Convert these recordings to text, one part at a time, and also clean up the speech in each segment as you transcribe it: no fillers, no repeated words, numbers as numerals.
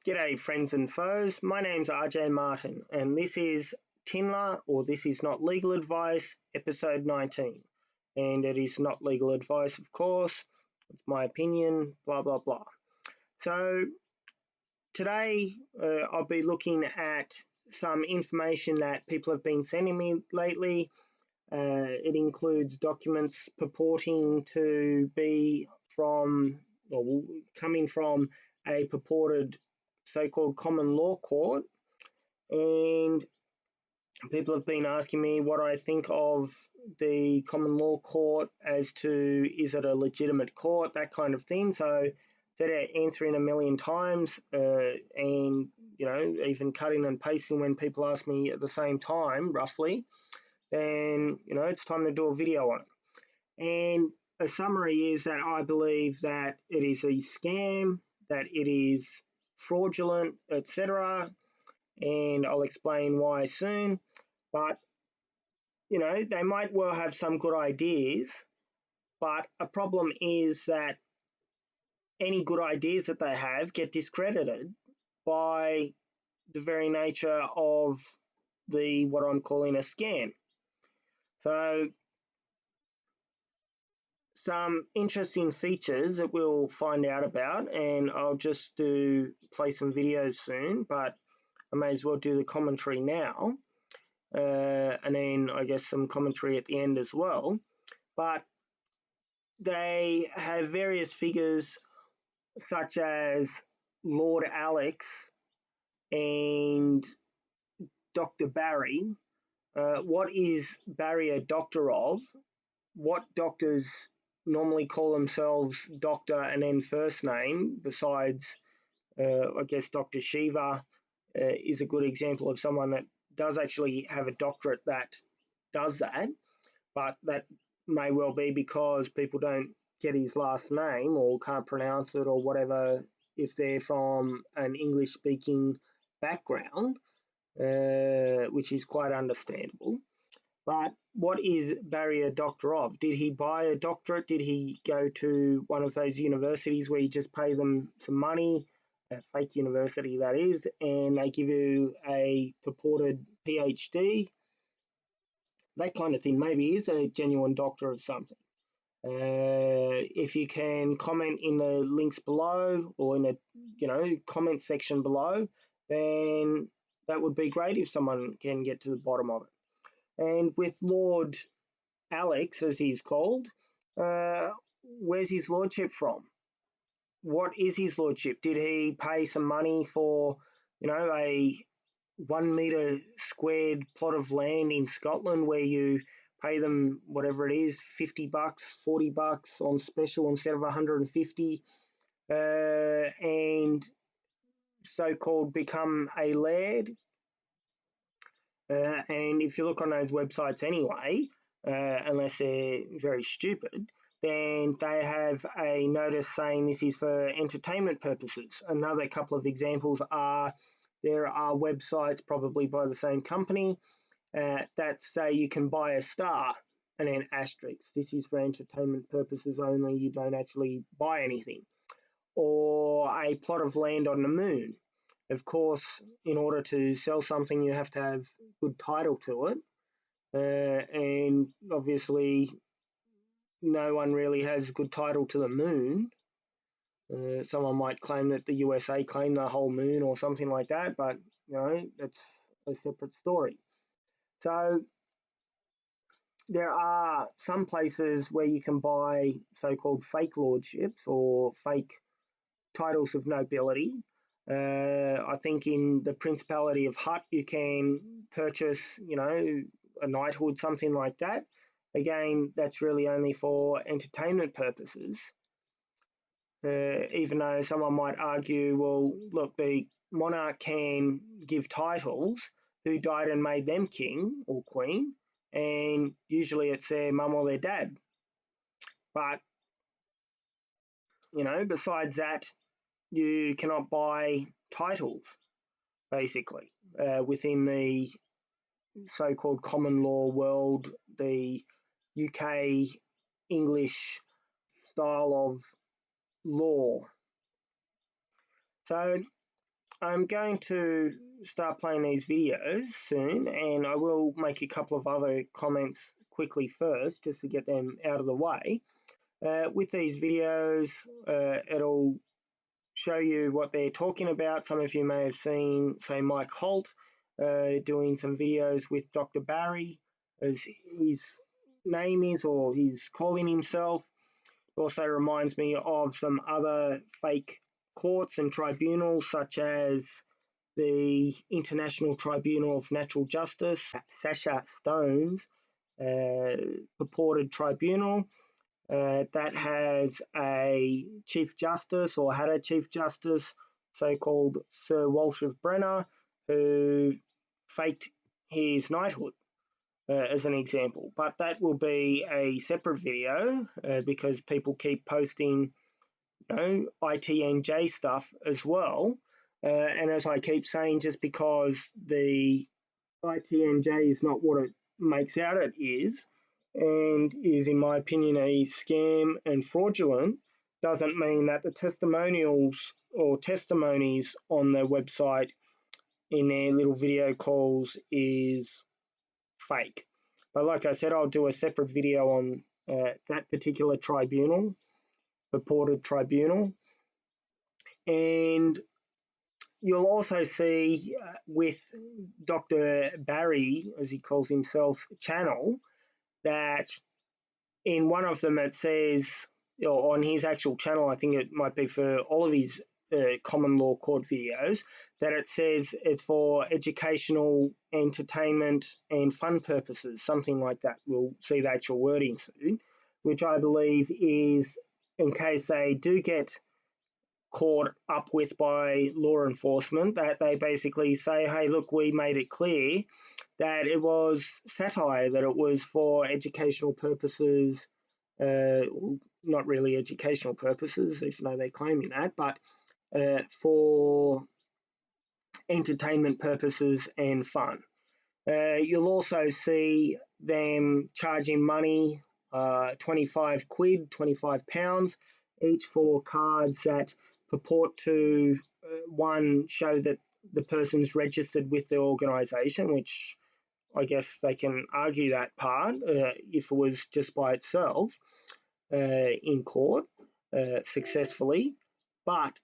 G'day friends and foes, my name's Arjay Martin and this is TINLA, or This Is Not Legal Advice, episode 19. And it is not legal advice, of course, it's my opinion, blah blah blah. So today I'll be looking at some information that people have been sending me lately. It includes documents purporting to be from, or coming from, a purported so-called common law court, and people have been asking me what I think of the common law court, as to is it a legitimate court, that kind of thing. So instead of answering a million times and even cutting and pasting when people ask me at the same time roughly, then it's time to do a video on it. And a summary is that I believe that it is a scam, that it is fraudulent, etc. And I'll explain why soon. But they might well have some good ideas, but a problem is that any good ideas that they have get discredited by the very nature of what I'm calling a scam. So some interesting features that we'll find out about, and I'll just play some videos soon, but I may as well do the commentary now, and then I guess some commentary at the end as well. But they have various figures such as Lord Alex and Dr. Barry. What is Barry a doctor of? What doctors normally call themselves doctor and then first name, besides, I guess, Dr. Shiva is a good example of someone that does actually have a doctorate that does that, but that may well be because people don't get his last name or can't pronounce it or whatever if they're from an English-speaking background, which is quite understandable. But what is Barry a doctor of? Did he buy a doctorate? Did he go to one of those universities where you just pay them some money, a fake university that is, and they give you a purported PhD? That kind of thing. Maybe he is a genuine doctor of something. If you can comment in the links below or in the comment section below, then that would be great if someone can get to the bottom of it. And with Lord Alex, as he's called, where's his lordship from? What is his lordship? Did he pay some money for, a 1 metre squared plot of land in Scotland where you pay them whatever it is, $50, $40 on special instead of 150, and so-called become a laird? And if you look on those websites anyway, unless they're very stupid, then they have a notice saying this is for entertainment purposes. Another couple of examples are, there are websites, probably by the same company, that say you can buy a star and then asterisk, this is for entertainment purposes only, you don't actually buy anything. Or a plot of land on the moon. Of course, in order to sell something, you have to have good title to it. And obviously, no one really has good title to the moon. Someone might claim that the USA claimed the whole moon or something like that, but, that's a separate story. So there are some places where you can buy so-called fake lordships or fake titles of nobility. I think in the Principality of Hutt you can purchase, a knighthood, something like that. Again, that's really only for entertainment purposes. Even though someone might argue, well, look, the monarch can give titles who died and made them king or queen, and usually it's their mum or their dad. But, besides that, you cannot buy titles, basically, within the so-called common law world, the UK English style of law. So I'm going to start playing these videos soon, and I will make a couple of other comments quickly first, just to get them out of the way. With these videos, it'll show you what they're talking about. Some of you may have seen, say, Mike Holt doing some videos with Dr. Barry, as his name is, or he's calling himself. Also reminds me of some other fake courts and tribunals, such as the International Tribunal of Natural Justice, Sasha Stone's purported tribunal, that has a Chief Justice, or had a Chief Justice, so-called Sir Walsh of Brenner, who faked his knighthood, as an example. But that will be a separate video, because people keep posting, ITNJ stuff as well. And as I keep saying, just because the ITNJ is not what it makes out it is, and is, in my opinion, a scam and fraudulent, doesn't mean that the testimonials or testimonies on the website in their little video calls is fake. But like I said, I'll do a separate video on that particular tribunal, purported tribunal. And you'll also see with Dr. Barry, as he calls himself, channel, that in one of them it says, or on his actual channel, I think it might be for all of his common law court videos, that it says it's for educational, entertainment, and fun purposes, something like that. We'll see the actual wording soon, which I believe is in case they do get caught up with by law enforcement, that they basically say, hey, look, we made it clear that it was satire, that it was for educational purposes, not really educational purposes, even though they're claiming that, but for entertainment purposes and fun. You'll also see them charging money, 25 quid, 25 pounds, each for cards that purport to, one, show that the person's registered with the organisation, which I guess they can argue that part if it was just by itself in court successfully, but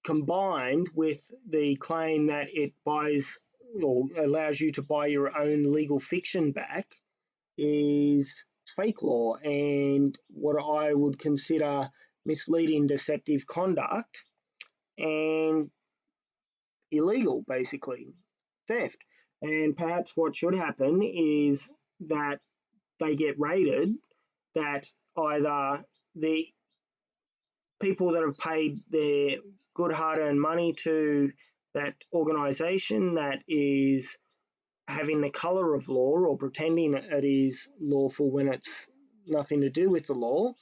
combined with the claim that it buys or allows you to buy your own legal fiction back is fake law and what I would consider misleading, deceptive conduct and illegal, basically, theft. And perhaps what should happen is that they get raided, that either the people that have paid their good hard-earned money to that organisation that is having the colour of law or pretending it is lawful when it's nothing to do with the law,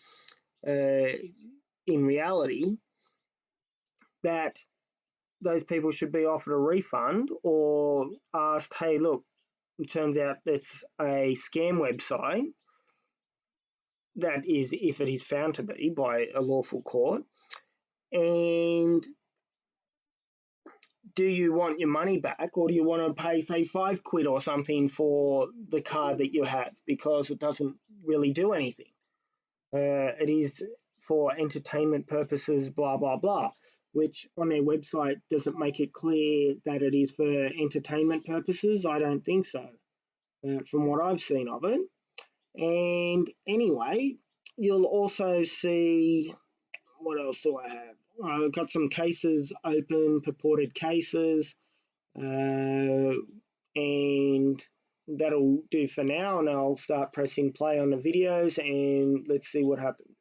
in reality, that those people should be offered a refund or asked, hey, look, it turns out it's a scam website. That is, if it is found to be by a lawful court. And do you want your money back, or do you want to pay, say, 5 quid or something for the card that you have, because it doesn't really do anything? It is for entertainment purposes, blah, blah, blah, which on their website doesn't make it clear that it is for entertainment purposes. I don't think so, from what I've seen of it. And anyway, you'll also see, what else do I have? I've got some cases open, purported cases, and that'll do for now, and I'll start pressing play on the videos and let's see what happens.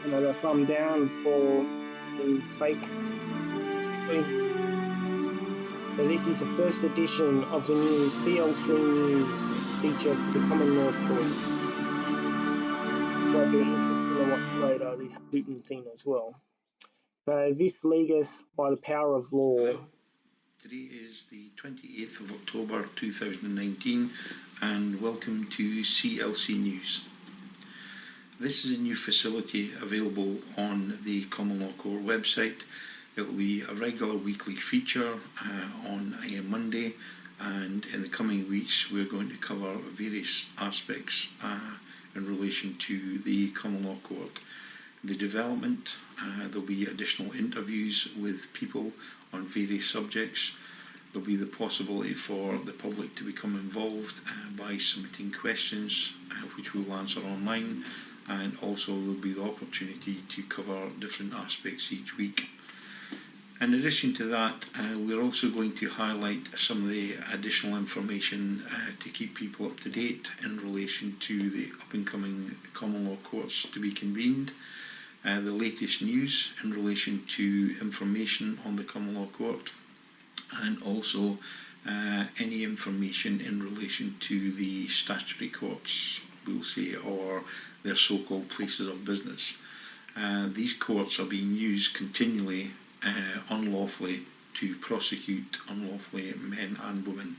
Another thumb down for the fake. So this is the first edition of the new CLC News feature for the Common Law Court. Might be interesting to watch later, this Putin thing as well. So vis legis by the power of law. Today is the 28th of October 2019 and welcome to CLC News. This is a new facility available on the Common Law Court website. It will be a regular weekly feature on a Monday, and in the coming weeks we're going to cover various aspects in relation to the Common Law Court. The development, there'll be additional interviews with people on various subjects. There'll be the possibility for the public to become involved by submitting questions which we'll answer online, and also there'll be the opportunity to cover different aspects each week. In addition to that, we're also going to highlight some of the additional information to keep people up to date in relation to the up and coming Common Law Courts to be convened. The latest news in relation to information on the Common Law Court, and also any information in relation to the statutory courts, we'll say, or their so-called places of business. These courts are being used continually unlawfully to prosecute unlawfully men and women.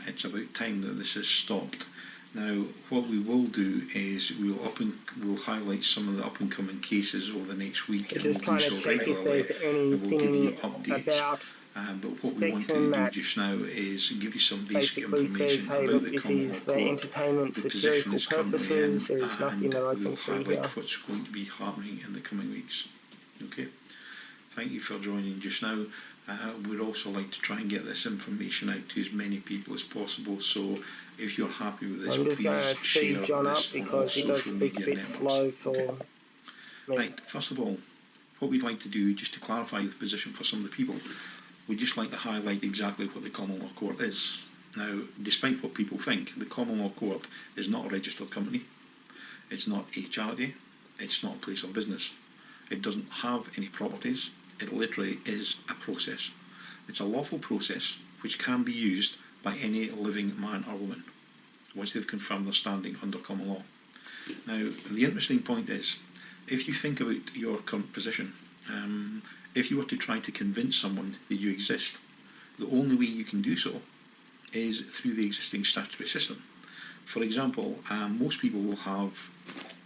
It's about time that this is stopped. Now, what we will do is we'll highlight some of the up and coming cases over the next week, and we'll do so regularly, and we'll give you updates. But what we want to do just now is give you some basic information about the Common Law Court, the position it's currently in, and we'll highlight what's going to be happening in the coming weeks. Okay, thank you for joining just now. We'd also like to try and get this information out to as many people as possible, so if you're happy with this, please share John this on all social media networks. Okay. Right, first of all, what we'd like to do, just to clarify the position for some of the people, we'd just like to highlight exactly what the Common Law Court is. Now, despite what people think, the Common Law Court is not a registered company, it's not a charity, it's not a place of business, it doesn't have any properties. It literally is a process. It's a lawful process which can be used by any living man or woman once they've confirmed their standing under common law. Now, the interesting point is, if you think about your current position, if you were to try to convince someone that you exist, the only way you can do so is through the existing statutory system. For example, most people will have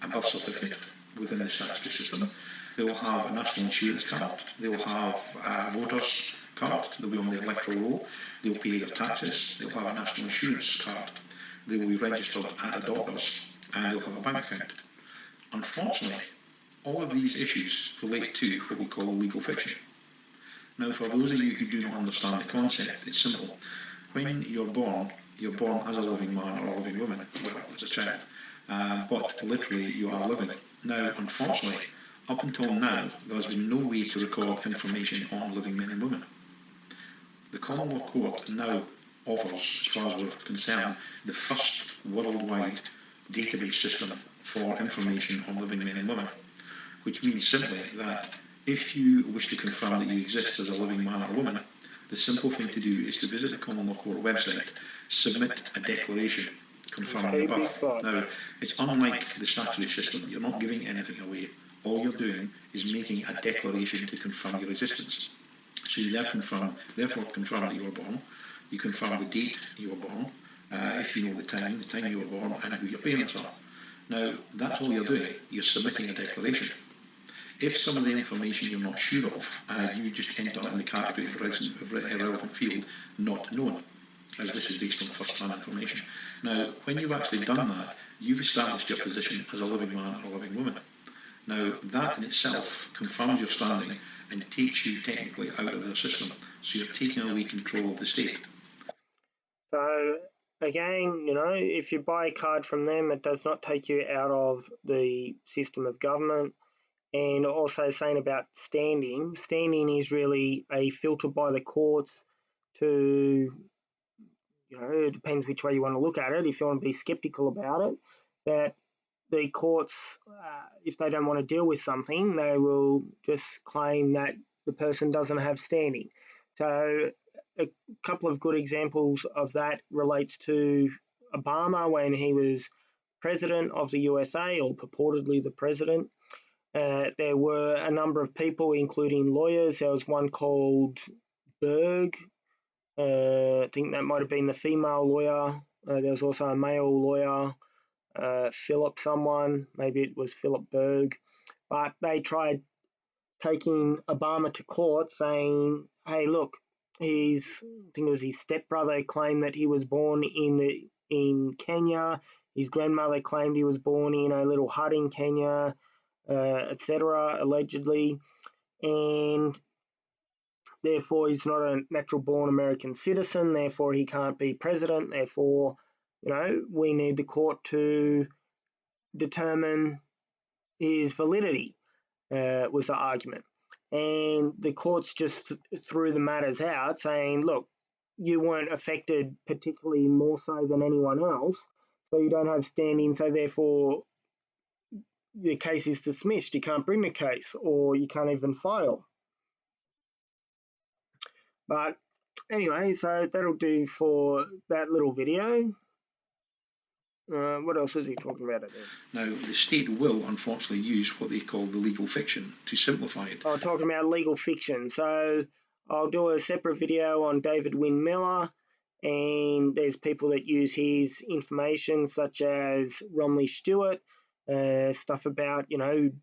a birth certificate within the statutory system. They will have a national insurance card, they will have a voter's card, they'll be on the electoral roll, they'll pay their taxes, they'll have a national insurance card, they will be registered at a doctor's, and they'll have a bank account. Unfortunately, all of these issues relate to what we call legal fiction. Now, for those of you who do not understand the concept, it's simple. When you're born as a living man or a living woman, well, as a child, but literally you are living. Now, unfortunately, up until now, there has been no way to record information on living men and women. The Common Law Court now offers, as far as we're concerned, the first worldwide database system for information on living men and women, which means simply that if you wish to confirm that you exist as a living man or woman, the simple thing to do is to visit the Common Law Court website, submit a declaration confirming your birth. Now, it's unlike the statutory system. You're not giving anything away. All you're doing is making a declaration to confirm your existence. So you therefore confirm that you were born, you confirm the date you were born, if you know the time you were born, and who your parents are. Now, that's all you're doing. You're submitting a declaration. If some of the information you're not sure of, you just enter in the category of irrelevant field, not known, as this is based on first-hand information. Now, when you've actually done that, you've established your position as a living man or a living woman. Now, that in itself confirms your standing and takes you technically out of their system, so you're taking away control of the state. So, again, if you buy a card from them, it does not take you out of the system of government. And also saying about standing is really a filter by the courts to, it depends which way you want to look at it. If you want to be skeptical about it, that the courts, if they don't want to deal with something, they will just claim that the person doesn't have standing. So a couple of good examples of that relates to Obama when he was president of the USA, or purportedly the president. There were a number of people, including lawyers. There was one called Berg. I think that might have been the female lawyer. There was also a male lawyer, Philip someone, maybe it was Philip Berg. But they tried taking Obama to court saying, hey, look, I think it was his stepbrother claimed that he was born in Kenya. His grandmother claimed he was born in a little hut in Kenya, etc., allegedly. And therefore, he's not a natural-born American citizen. Therefore, he can't be president. Therefore, we need the court to determine his validity, was the argument. And the courts just threw the matters out, saying, look, you weren't affected particularly more so than anyone else, so you don't have standing, so therefore the case is dismissed. You can't bring the case, or you can't even file. But anyway, so that'll do for that little video. What else is he talking about? Now, the state will unfortunately use what they call the legal fiction to simplify it. Oh, talking about legal fiction. So I'll do a separate video on David Wynn Miller, and there's people that use his information, such as Romley Stewart, stuff about,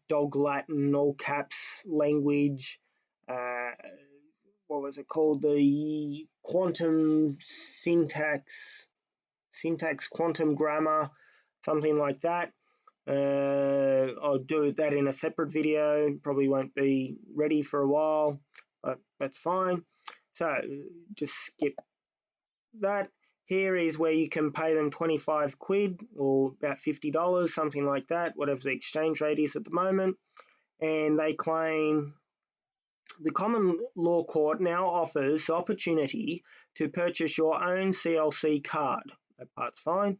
dog Latin, all caps language, what was it called? The quantum syntax quantum grammar, something like that. I'll do that in a separate video. Probably won't be ready for a while, but that's fine. So just skip that. Here is where you can pay them 25 quid or about $50, something like that, whatever the exchange rate is at the moment. And they claim the common law court now offers the opportunity to purchase your own CLC card. That part's fine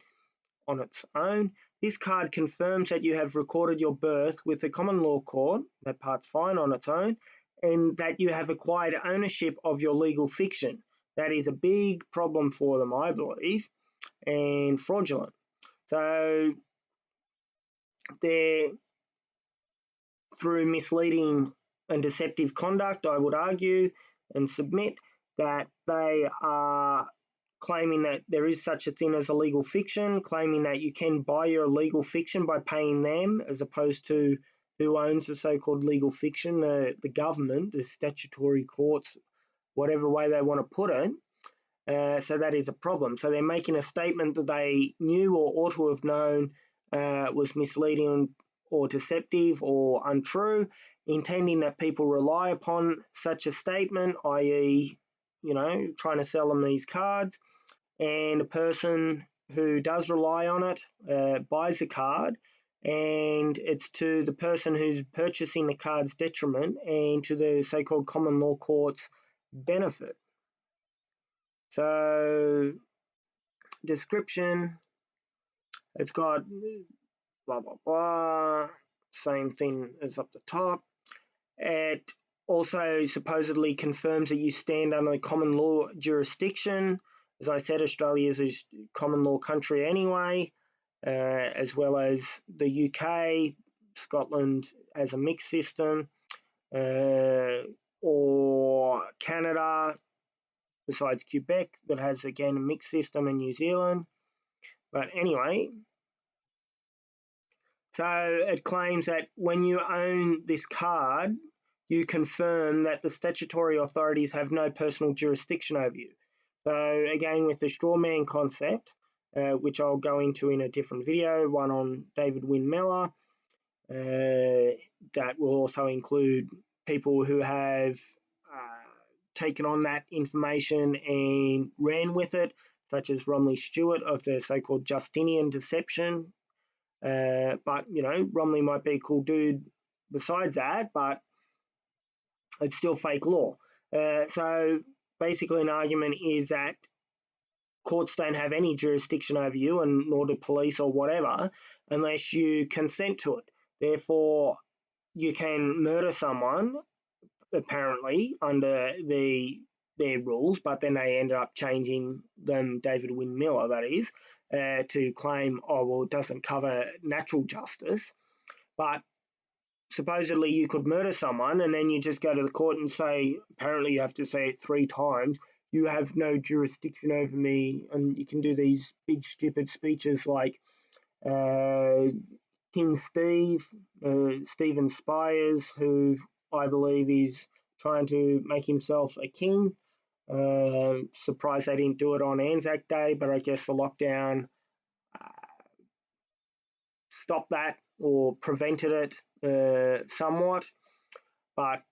on its own. This card confirms that you have recorded your birth with the common law court. That part's fine on its own. And that you have acquired ownership of your legal fiction. That is a big problem for them, I believe, and fraudulent. So they're, through misleading and deceptive conduct, I would argue and submit that they are claiming that there is such a thing as a legal fiction, claiming that you can buy your legal fiction by paying them, as opposed to who owns the so-called legal fiction, the government, the statutory courts, whatever way they want to put it. So that is a problem. So they're making a statement that they knew or ought to have known was misleading or deceptive or untrue, intending that people rely upon such a statement, i.e., trying to sell them these cards. And a person who does rely on it buys a card, and it's to the person who's purchasing the card's detriment and to the so-called common law court's benefit. So, description, it's got blah, blah, blah, same thing as up the top. It also supposedly confirms that you stand under the common law jurisdiction. As I said, Australia is a common law country anyway, as well as the UK. Scotland has a mixed system, or Canada, besides Quebec, that has again a mixed system, in New Zealand. But anyway, so it claims that when you own this card, you confirm that the statutory authorities have no personal jurisdiction over you. So again, with the straw man concept, which I'll go into in a different video, one on David Wynn Miller, that will also include people who have taken on that information and ran with it, such as Romley Stewart of the so-called Justinian deception. But, Romley might be a cool dude besides that, but it's still fake law. So basically an argument is that courts don't have any jurisdiction over you, and nor do police or whatever, unless you consent to it. Therefore, you can murder someone, apparently, under their rules, but then they ended up changing them, David Wynn Miller, that is, to claim, it doesn't cover natural justice. But supposedly you could murder someone and then you just go to the court and say, apparently you have to say it 3 times, you have no jurisdiction over me, and you can do these big stupid speeches like King Stephen Spires, who I believe is trying to make himself a king. Surprised they didn't do it on Anzac Day, but I guess the lockdown stopped that or prevented it somewhat. But,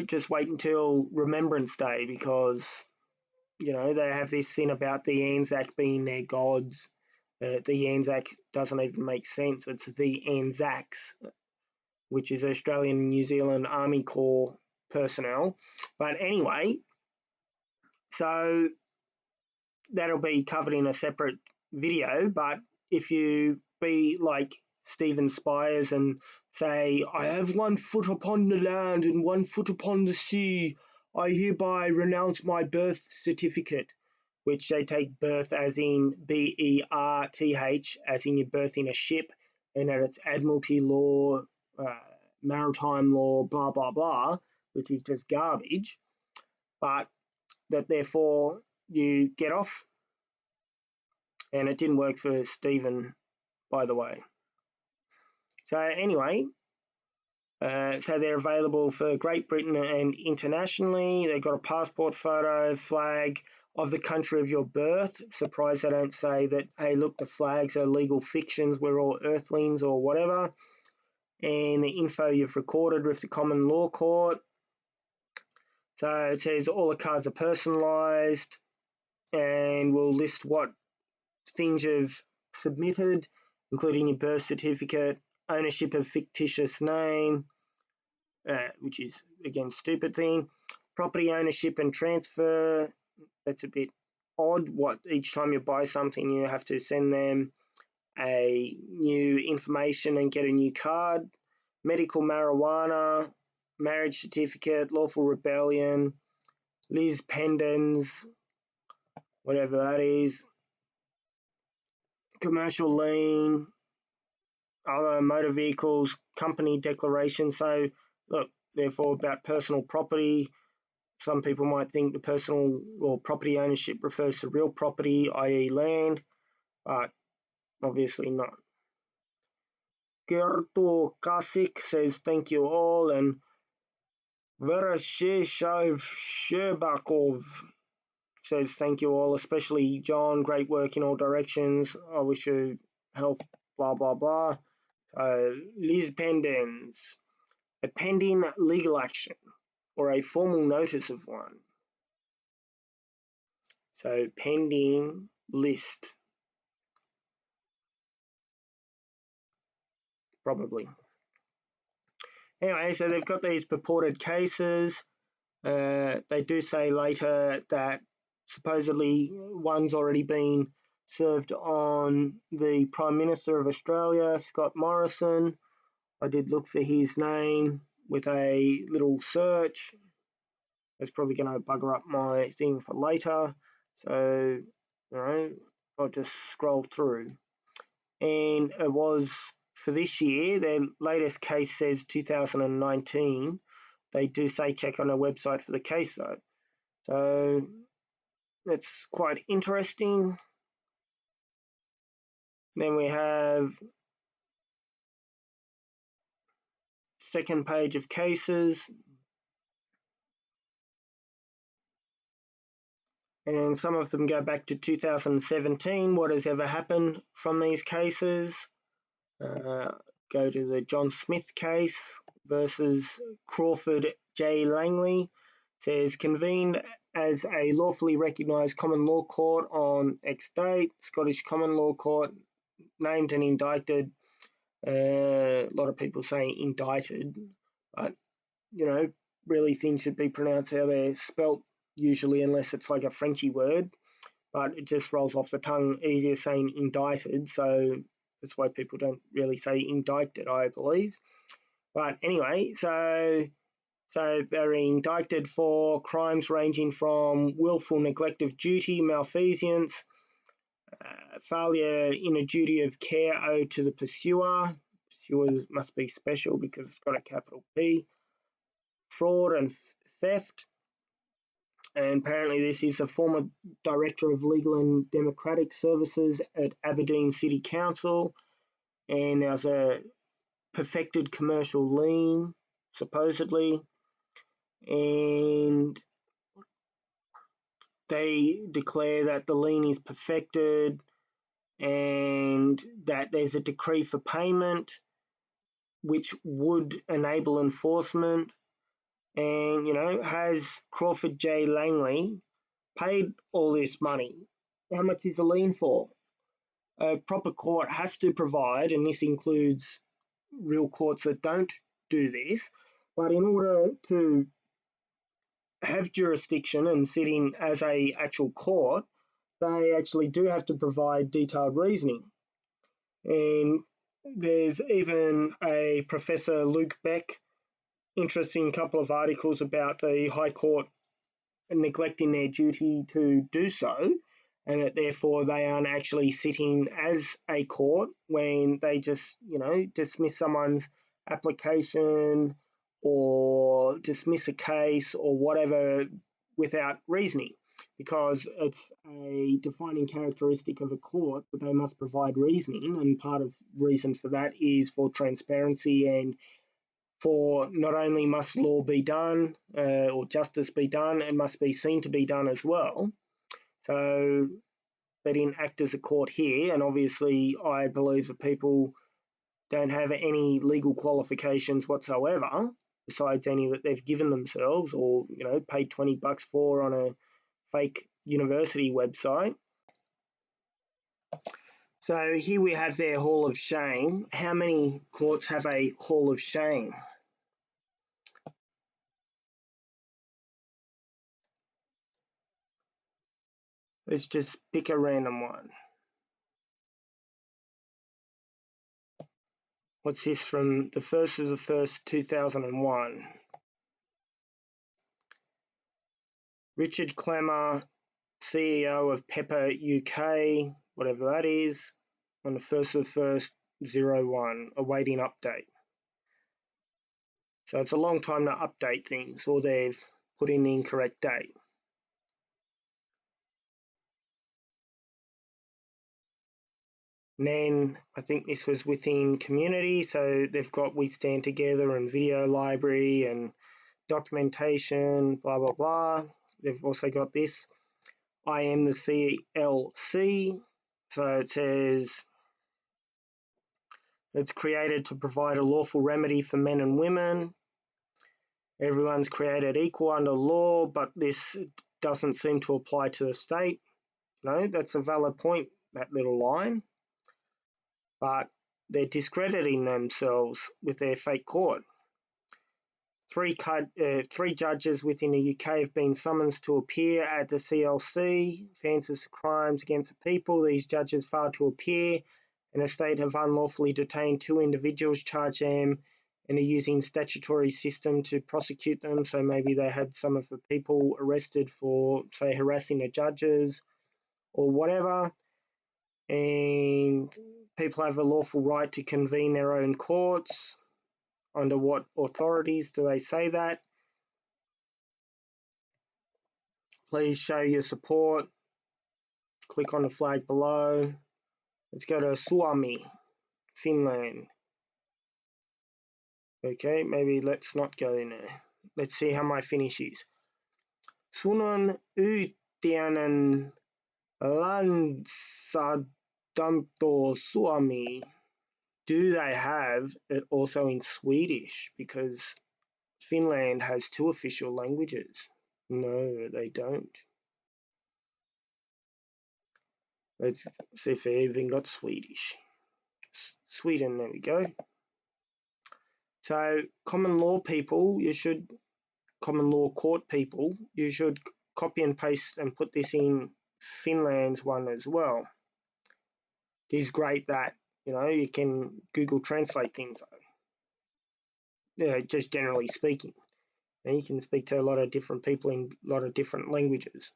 just wait until Remembrance Day, because, they have this thing about the Anzac being their gods. The Anzac doesn't even make sense. It's the Anzacs, which is Australian and New Zealand Army Corps personnel. But anyway, so that'll be covered in a separate video. But if you be like Stephen Spires and say, I have 1 foot upon the land and 1 foot upon the sea, I hereby renounce my birth certificate, which they take birth as in BERTH, as in your birth in a ship, and that it's Admiralty law, maritime law, blah, blah, blah, which is just garbage. But that therefore you get off. And it didn't work for Stephen, by the way. So anyway, so they're available for Great Britain and internationally. They've got a passport photo, flag of the country of your birth. Surprised they don't say that, hey, look, the flags are legal fictions, we're all earthlings or whatever. And the info you've recorded with the common law court. So it says all the cards are personalised, and we'll list what things you've submitted, including your birth certificate, ownership of fictitious name, which is, again, stupid thing, property ownership and transfer. That's a bit odd. What, each time you buy something, you have to send them a new information and get a new card. Medical marijuana, marriage certificate, lawful rebellion, Liz Pendens, whatever that is, commercial lien, other motor vehicles, company declaration. So, look, therefore, about personal property, some people might think the personal or property ownership refers to real property, i.e. land, but obviously not. Gerto Kasik says thank you all, and Verasheshav Sherbakov says thank you all, especially John, great work in all directions. I wish you health, blah, blah, blah. Liz Pendens, a pending legal action or a formal notice of one. So pending list, probably. Anyway, so they've got these purported cases. They do say later that supposedly one's already been served on the Prime Minister of Australia, Scott Morrison. I did look for his name with a little search. It's probably going to bugger up my thing for later. So, I'll just scroll through. And it was for this year, their latest case says 2019. They do say check on their website for the case though. So that's quite interesting. Then we have second page of cases. And some of them go back to 2017, what has ever happened from these cases. Go to the John Smith case versus Crawford J. Langley. It says convened as a lawfully recognised common law court on X date. Scottish Common Law Court named and indicted. A lot of people say indicted, but really things should be pronounced how they're spelt usually, unless it's like a Frenchy word. But it just rolls off the tongue easier saying indicted, so that's why people don't really say indicted, I believe. But anyway, so they're indicted for crimes ranging from willful neglect of duty, malfeasance, failure in a duty of care owed to the pursuer, Pursuers must be special because it's got a capital P. Fraud and theft. And apparently this is a former Director of Legal and Democratic Services at Aberdeen City Council. And there's a perfected commercial lien, supposedly. And they declare that the lien is perfected and that there's a decree for payment which would enable enforcement. And, has Crawford J. Langley paid all this money? How much is the lien for? A proper court has to provide, and this includes real courts that don't do this, but in order to have jurisdiction and sit in as a actual court, they actually do have to provide detailed reasoning. And there's even a Professor Luke Beck interesting couple of articles about the High Court neglecting their duty to do so, and that therefore they aren't actually sitting as a court when they just, dismiss someone's application or dismiss a case or whatever without reasoning, because it's a defining characteristic of a court that they must provide reasoning, and part of reason for that is for transparency and for not only must law be done or justice be done, it must be seen to be done as well. So they didn't act as a court here, and obviously I believe that people don't have any legal qualifications whatsoever, besides any that they've given themselves or, paid $20 for on a fake university website. So here we have their Hall of Shame. How many courts have a Hall of Shame? Let's just pick a random one. What's this from the 1st of the 1st, 2001? Richard Clemmer, CEO of Pepper UK, whatever that is, on the 1st of the 1st, 01, awaiting update. So it's a long time to update things, or they've put in the incorrect date. And then I think this was within community, so they've got We Stand Together and video library and documentation, blah, blah, blah. They've also got this, I am the CLC. So it says it's created to provide a lawful remedy for men and women. Everyone's created equal under law, but this doesn't seem to apply to the state. No, that's a valid point, that little line. But they're discrediting themselves with their fake court. Three judges within the UK have been summoned to appear at the CLC for answers to crimes against the people. These judges failed to appear, and the state have unlawfully detained 2 individuals, charged them, and are using statutory system to prosecute them. So maybe they had some of the people arrested for, say, harassing the judges or whatever. And people have a lawful right to convene their own courts. Under what authorities do they say that? Please show your support. Click on the flag below. Let's go to Suomi, Finland. Okay, maybe let's not go in there. Let's see how my Finnish is. Sunon yhteinen lainsäädäntö Suomi. Do they have it also in Swedish? Because Finland has 2 official languages. No, they don't. Let's see if they even got Swedish. Sweden, there we go. So common law people, common law court people, you should copy and paste and put this in Finland's one as well. It is great that, you can Google Translate things. Just generally speaking. And you can speak to a lot of different people in a lot of different languages.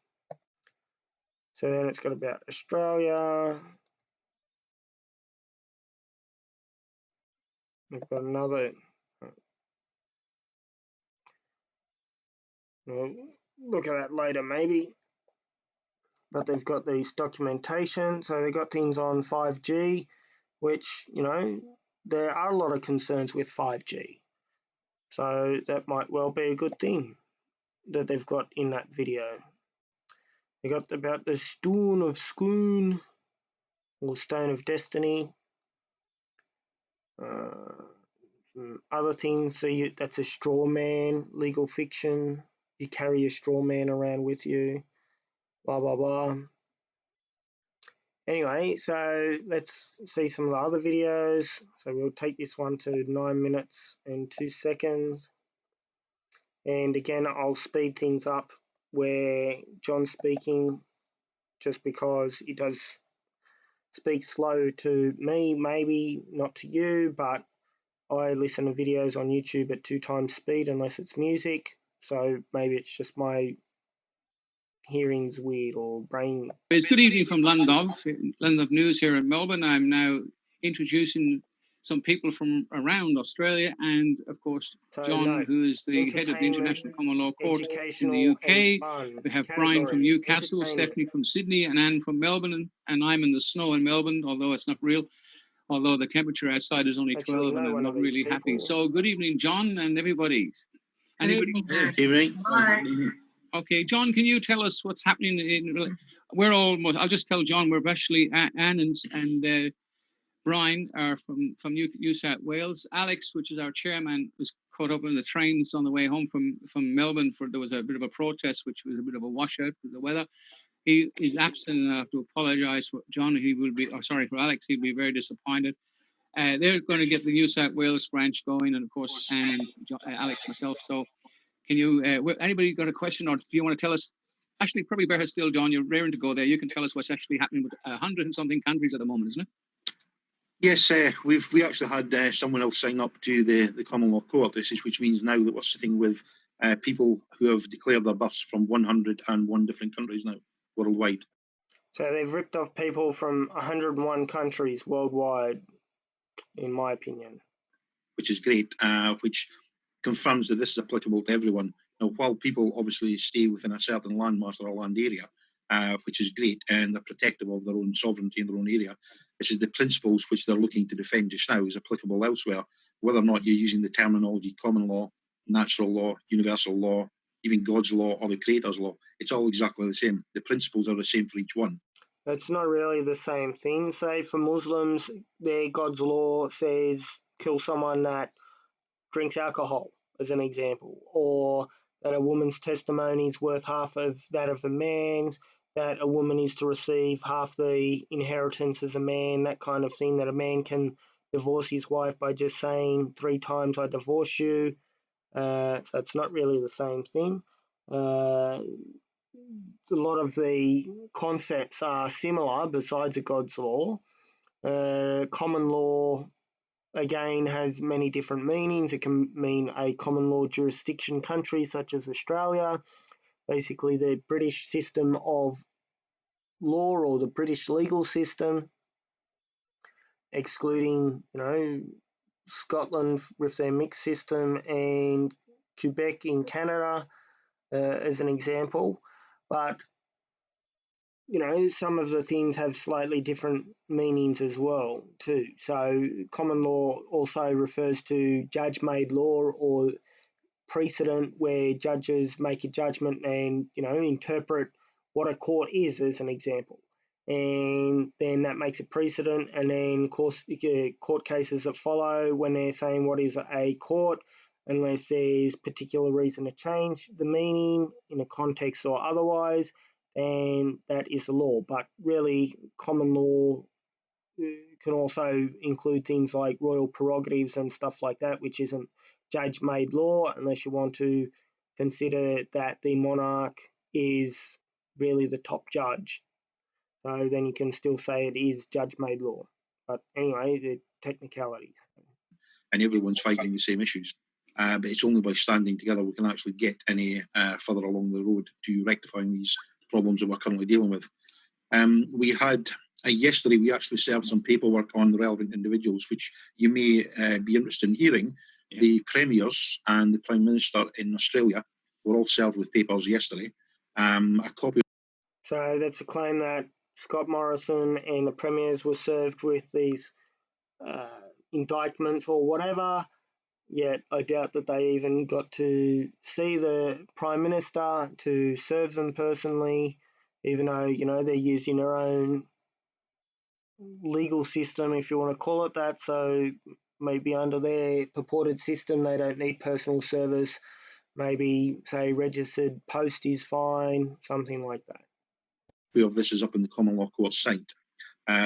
So then it's got about Australia. We've got another. We'll look at that later, maybe. But they've got these documentation, so they've got things on 5G, which, you know, there are a lot of concerns with 5G. So that might well be a good thing that they've got in that video. They got about the Stone of Skoon, or Stone of Destiny. Other things, so that's a straw man, legal fiction. You carry a straw man around with you, blah, blah, blah. Anyway, so let's see some of the other videos. So we'll take this one to 9 minutes and 2 seconds. And again, I'll speed things up where John's speaking, just because he does speak slow to me, maybe not to you, but I listen to videos on YouTube at 2 times speed unless it's music. So maybe it's just my hearing's weird or brain. It's good evening from London News here in Melbourne. I'm now introducing some people from around Australia and, of course, John, who is the head of the International Common Law Court in the UK. We have Brian from Newcastle, Stephanie from Sydney, and Anne from Melbourne. And I'm in the snow in Melbourne, although it's not real, although the temperature outside is only 12 and I'm not really happy. So good evening, John, and everybody. Anybody? Good evening. Hi. Okay, John, can you tell us what's happening? We're almost, I'll just tell John, we're actually, Anne and Brian are from New South Wales. Alex, which is our chairman, was caught up in the trains on the way home from Melbourne. There was a bit of a protest, which was a bit of a washout with the weather. He is absent and I have to apologise for John. He will be, sorry for Alex, he'll be very disappointed. They're going to get the New South Wales branch going, and of course, Anne and Alex myself. So can you, anybody got a question, or do you want to tell us? Actually, probably better still, John, you're raring to go there. You can tell us what's actually happening with 100 and something countries at the moment, isn't it? Yes, we actually had someone else sign up to the Common Law Court, which means now that we're sitting with people who have declared their births from 101 different countries now, worldwide. So they've ripped off people from 101 countries worldwide, in my opinion. Which is great, which confirms that this is applicable to everyone. Now, while people obviously stay within a certain landmass or a land area, which is great, and they're protective of their own sovereignty in their own area, this is the principles which they're looking to defend just now is applicable elsewhere, whether or not you're using the terminology common law, natural law, universal law, even God's law or the Creator's law. It's all exactly the same. The principles are the same for each one. That's not really the same thing. Say for Muslims, their God's law says kill someone that drinks alcohol, as an example, or that a woman's testimony is worth half of that of a man's, that a woman is to receive half the inheritance as a man, that kind of thing, that a man can divorce his wife by just saying 3 times I divorce you. So it's not really the same thing. A lot of the concepts are similar besides a God's law. Common law, again, has many different meanings. It can mean a common law jurisdiction country such as Australia, basically the British system of law or the British legal system, excluding, Scotland with their mixed system and Quebec in Canada as an example. But, some of the things have slightly different meanings as well too. So common law also refers to judge-made law or precedent where judges make a judgment and, interpret what a court is as an example. And then that makes a precedent, and then court cases that follow when they're saying what is a court, unless there's particular reason to change the meaning in a context or otherwise, and that is the law. But really, common law can also include things like royal prerogatives and stuff like that, which isn't judge-made law unless you want to consider that the monarch is really the top judge. So then you can still say it is judge-made law. But anyway, the technicalities. And everyone's fighting the same issues. But it's only by standing together we can actually get any further along the road to rectifying these problems that we're currently dealing with. We had Yesterday, we actually served some paperwork on the relevant individuals, which you may be interested in hearing. Yeah. The premiers and the Prime Minister in Australia were all served with papers yesterday. A copy. So that's a claim that Scott Morrison and the premiers were served with these indictments or whatever, yet I doubt that they even got to see the Prime Minister to serve them personally, even though, you know, they're using their own legal system, if you want to call it that. So maybe under their purported system, they don't need personal service. Maybe, say, registered post is fine, something like that. Of this is up in the Common Law Court site.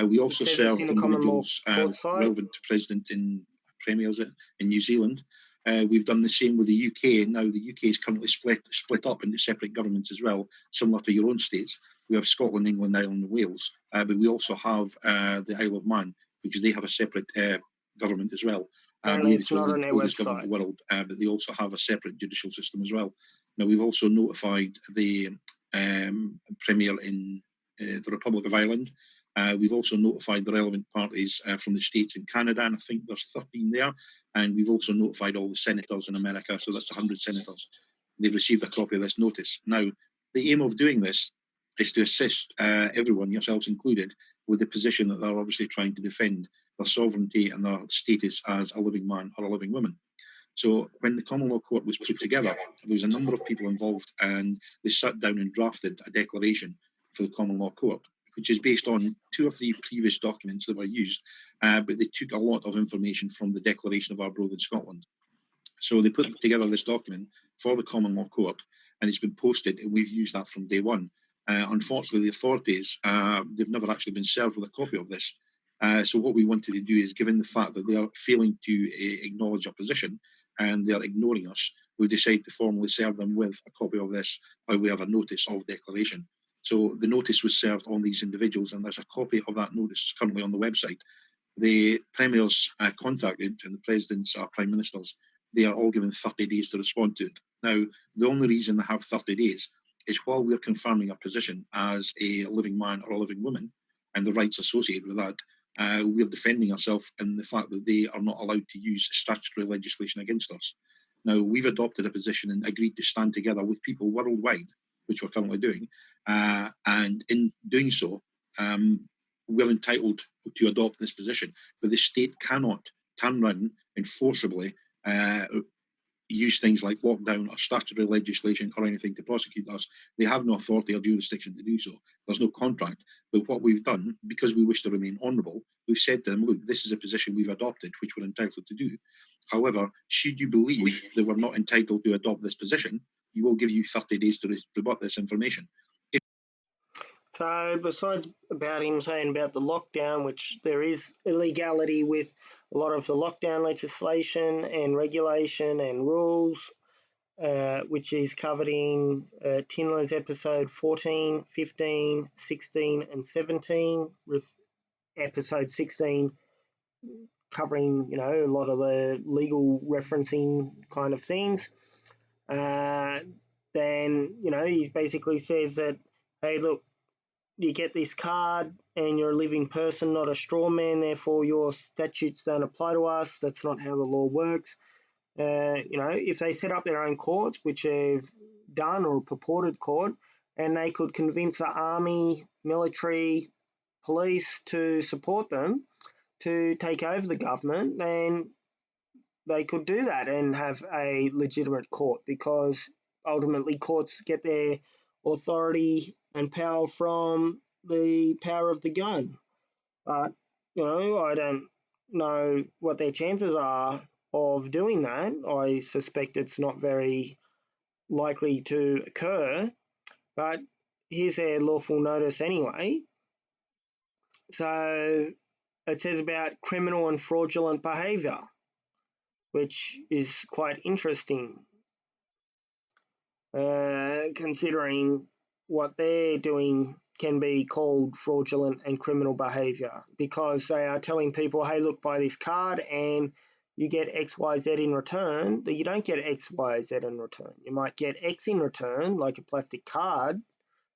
We also serve individuals relevant to President in premiers in New Zealand. We've done the same with the UK. Now the UK is currently split up into separate governments as well, similar to your own states. We have Scotland, England, Ireland, and Wales, but we also have the Isle of Man, because they have a separate government as well. It's not on their website. In the world, but they also have a separate judicial system as well. Now we've also notified the Premier in the Republic of Ireland. We've also notified the relevant parties from the States and Canada, and I think there's 13 there. And we've also notified all the senators in America, so that's 100 senators. They've received a copy of this notice. Now, the aim of doing this is to assist everyone, yourselves included, with the position that they're obviously trying to defend their sovereignty and their status as a living man or a living woman. So when the Common Law Court was put together, there was a number of people involved, and they sat down and drafted a declaration for the Common Law Court, which is based on 2 or 3 previous documents that were used, but they took a lot of information from the Declaration of Arbroath in Scotland. So they put together this document for the Common Law Court, and it's been posted, and we've used that from day one. Unfortunately, the authorities, they've never actually been served with a copy of this. So what we wanted to do is, given the fact that they are failing to acknowledge our position and they are ignoring us, we've decided to formally serve them with a copy of this by way of a notice of declaration. So the notice was served on these individuals, and there's a copy of that notice currently on the website. The premiers contacted, and the presidents or prime ministers, they are all given 30 days to respond to it. Now, the only reason they have 30 days is while we're confirming our position as a living man or a living woman and the rights associated with that, we're defending ourselves in the fact that they are not allowed to use statutory legislation against us. Now, we've adopted a position and agreed to stand together with people worldwide, which we're currently doing, and in doing so, we're entitled to adopt this position, but the state cannot turn around and forcibly use things like lockdown or statutory legislation or anything to prosecute us. They have no authority or jurisdiction to do so. There's no contract. But what we've done, because we wish to remain honourable, we've said to them, look, this is a position we've adopted, which we're entitled to do. However, should you believe that we're not entitled to adopt this position, you will give you 30 days to rebut this information. So besides about him saying about the lockdown, which there is illegality with a lot of the lockdown legislation and regulation and rules, which is covered in TINLA's episode 14, 15, 16 and 17, with episode 16 covering, you know, a lot of the legal referencing kind of things. Then, you know, he basically says that, hey, look, you get this card and you're a living person, not a straw man, therefore your statutes don't apply to us. That's not how the law works. You know, if they set up their own courts, which they've done, or a purported court, and they could convince the army, military, police to support them to take over the government, then they could do that and have a legitimate court, because ultimately courts get their authority and power from the power of the gun. But, you know, I don't know what their chances are of doing that. I suspect it's not very likely to occur, but here's their lawful notice anyway. So it says about criminal and fraudulent behaviour, which is quite interesting, considering what they're doing can be called fraudulent and criminal behaviour, because they are telling people, hey, look, buy this card and you get XYZ in return. That you don't get XYZ in return. You might get X in return, like a plastic card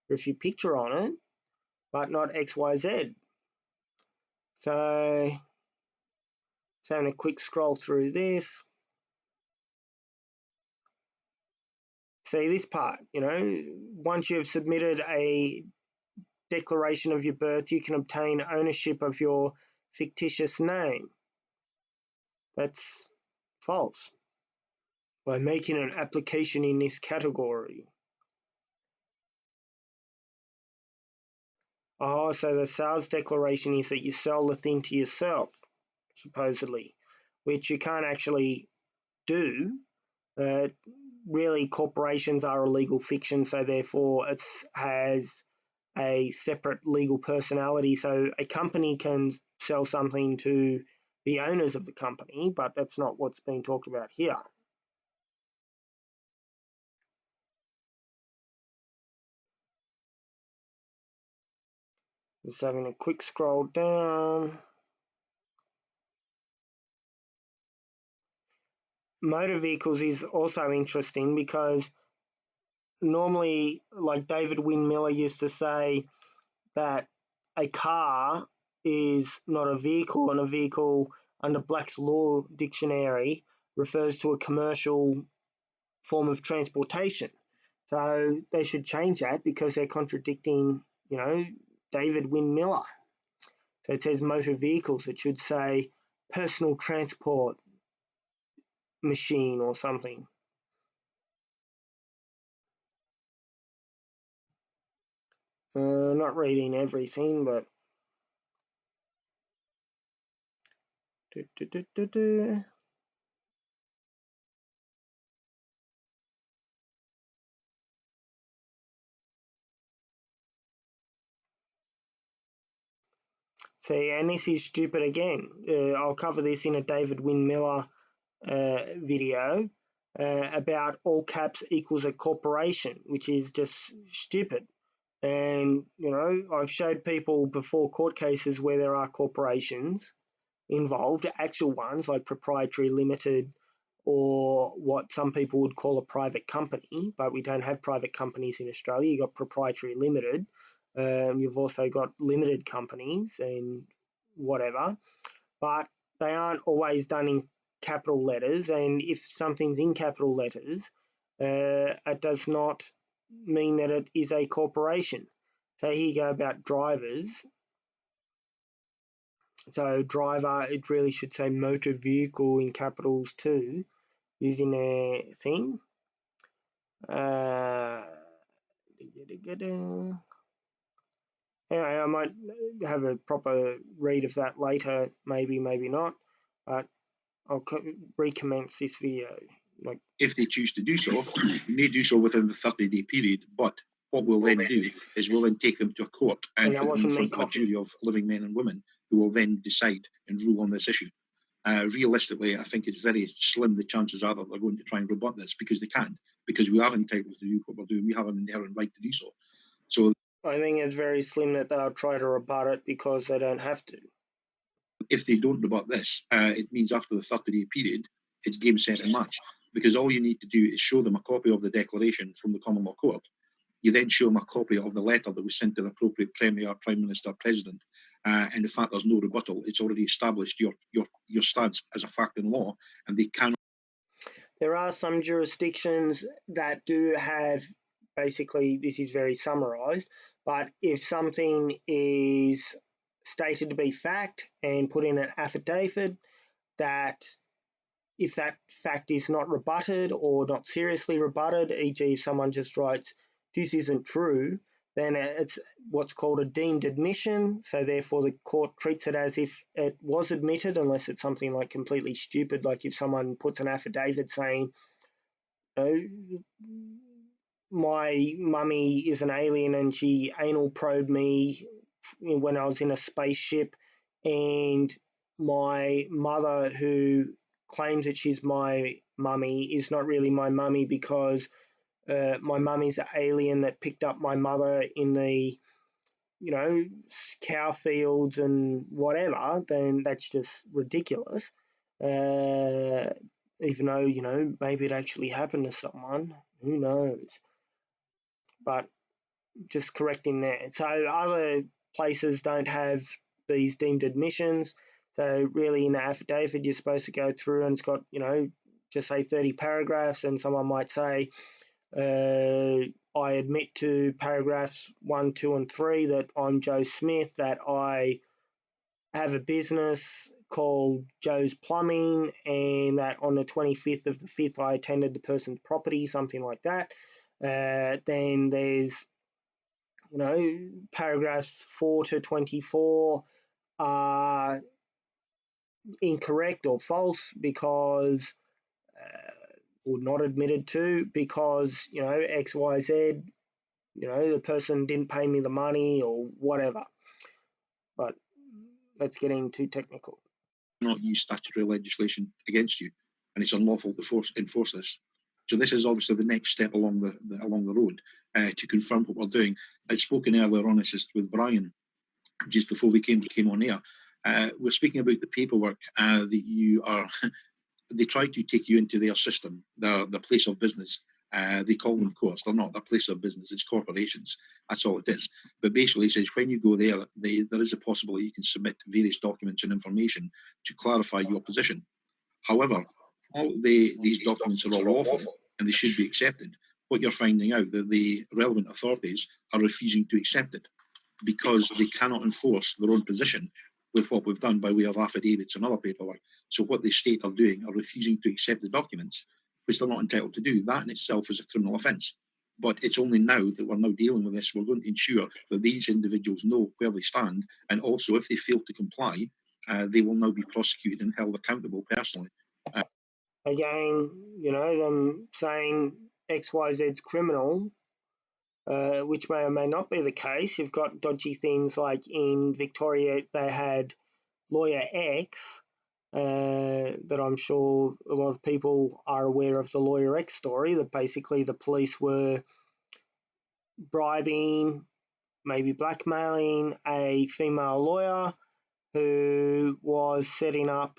with your picture on it, but not XYZ. So, just having a quick scroll through this. See this part, you know, once you've submitted a declaration of your birth, you can obtain ownership of your fictitious name. That's false. By making an application in this category. Oh, so the sales declaration is that you sell the thing to yourself, supposedly, which you can't actually do. Really, corporations are a legal fiction, so therefore it has a separate legal personality. So a company can sell something to the owners of the company, but that's not what's being talked about here. Just having a quick scroll down. Motor vehicles is also interesting because normally, like David Wynn Miller used to say, that a car is not a vehicle, and a vehicle under Black's Law Dictionary refers to a commercial form of transportation. So they should change that because they're contradicting, you know, David Wynn Miller. So it says motor vehicles. It should say personal transport machine or something. Not reading everything, but see, and this is stupid again. I'll cover this in a David Wynn Miller video about all caps equals a corporation, which is just stupid. And, you know, I've showed people before court cases where there are corporations involved, actual ones like proprietary limited or what some people would call a private company, but we don't have private companies in Australia. You've got proprietary limited. You've also got limited companies and whatever, but they aren't always done in capital letters. And if something's in capital letters, it does not mean that it is a corporation. So here you go about drivers. So driver, it really should say motor vehicle in capitals too, using their thing. Anyway, I might have a proper read of that later, maybe, maybe not, but I'll recommence this video. Like, if they choose to do so, they may do so within the 30-day period, but what we'll then do is we'll then take them to a court and put them in front of a jury of living men and women who will then decide and rule on this issue. Realistically, I think it's very slim the chances are that they're going to try and rebut this, because they can't, because we are entitled to do what we're doing. We have an inherent right to do so. So I think it's very slim that they'll try to rebut it because they don't have to. if they don't rebut this, it means after the 30-day period, it's game, set and match, because all you need to do is show them a copy of the declaration from the common law court. You then show them a copy of the letter that was sent to the appropriate Premier, Prime Minister, President, and the fact there's no rebuttal, it's already established your stance as a fact in law, and they can. There are some jurisdictions that do have, basically, this is very summarised, but if something is stated to be fact and put in an affidavit, that if that fact is not rebutted or not seriously rebutted, e.g. if someone just writes, this isn't true, then it's what's called a deemed admission. So therefore the court treats it as if it was admitted, unless it's something like completely stupid, like if someone puts an affidavit saying, my mummy is an alien and she anal probed me when I was in a spaceship, and my mother, who claims that she's my mummy, is not really my mummy because my mummy's an alien that picked up my mother in the, cow fields and whatever, then that's just ridiculous. Even though, maybe it actually happened to someone, who knows? But just correcting that. So other places don't have these deemed admissions. So really in the affidavit, you're supposed to go through and it's got, just say 30 paragraphs, and someone might say, I admit to paragraphs 1, 2, and 3 that I'm Joe Smith, that I have a business called Joe's Plumbing, and that on the 25th of the 5th I attended the person's property, something like that. Then there's, paragraphs 4 to 24 are incorrect or false because, or not admitted to because, X, Y, Z, the person didn't pay me the money or whatever. But let's get too technical. Not use statutory legislation against you, and it's unlawful to enforce this. So this is obviously the next step along the road to confirm what we're doing. I'd spoken earlier on this with Brian just before we came on air. We're speaking about the paperwork that you are. They try to take you into their system, their place of business. They call them courts. They're not their place of business. It's corporations. That's all it is. But basically, it says when you go there, there is a possibility you can submit various documents and information to clarify your position. However, these documents are all lawful and they should be accepted. What you're finding out that the relevant authorities are refusing to accept it because they cannot enforce their own position with what we've done by way of affidavits and other paperwork. So what the state are doing are refusing to accept the documents, which they're not entitled to do. That in itself is a criminal offence. But it's only now that we're now dealing with this, we're going to ensure that these individuals know where they stand, and also if they fail to comply, they will now be prosecuted and held accountable personally. Again, them saying XYZ's criminal, which may or may not be the case. You've got dodgy things like in Victoria, they had Lawyer X, that I'm sure a lot of people are aware of the Lawyer X story, that basically the police were bribing, maybe blackmailing a female lawyer who was setting up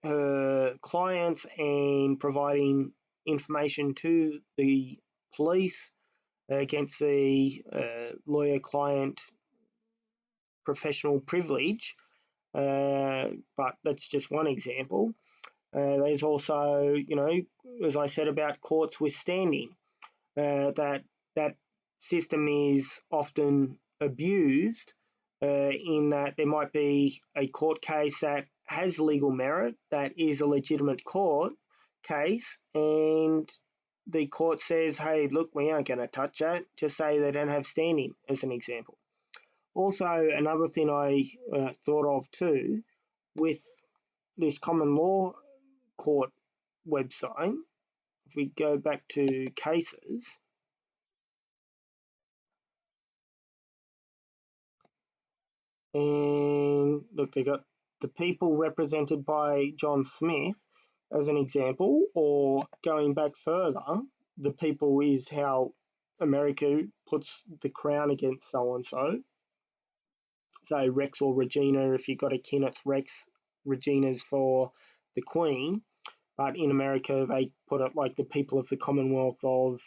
her clients and providing information to the police against the lawyer-client professional privilege. But that's just one example. There's also, as I said about courts withstanding, that system is often abused in that there might be a court case that has legal merit, that is a legitimate court case, and the court says, hey, look, we aren't going to touch that, just say they don't have standing, as an example. Also, another thing I thought of too, with this common law court website, if we go back to cases, and look, they got the people represented by John Smith as an example, or going back further, the people is how America puts the crown against so-and-so. So Rex or Regina, if you've got a kin, it's Rex, Regina's for the Queen. But in America, they put it like the people of the Commonwealth of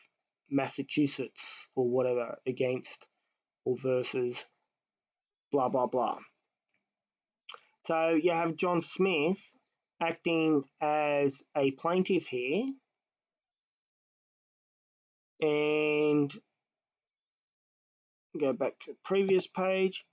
Massachusetts or whatever against or versus blah, blah, blah. So you have John Smith acting as a plaintiff here, and go back to the previous page,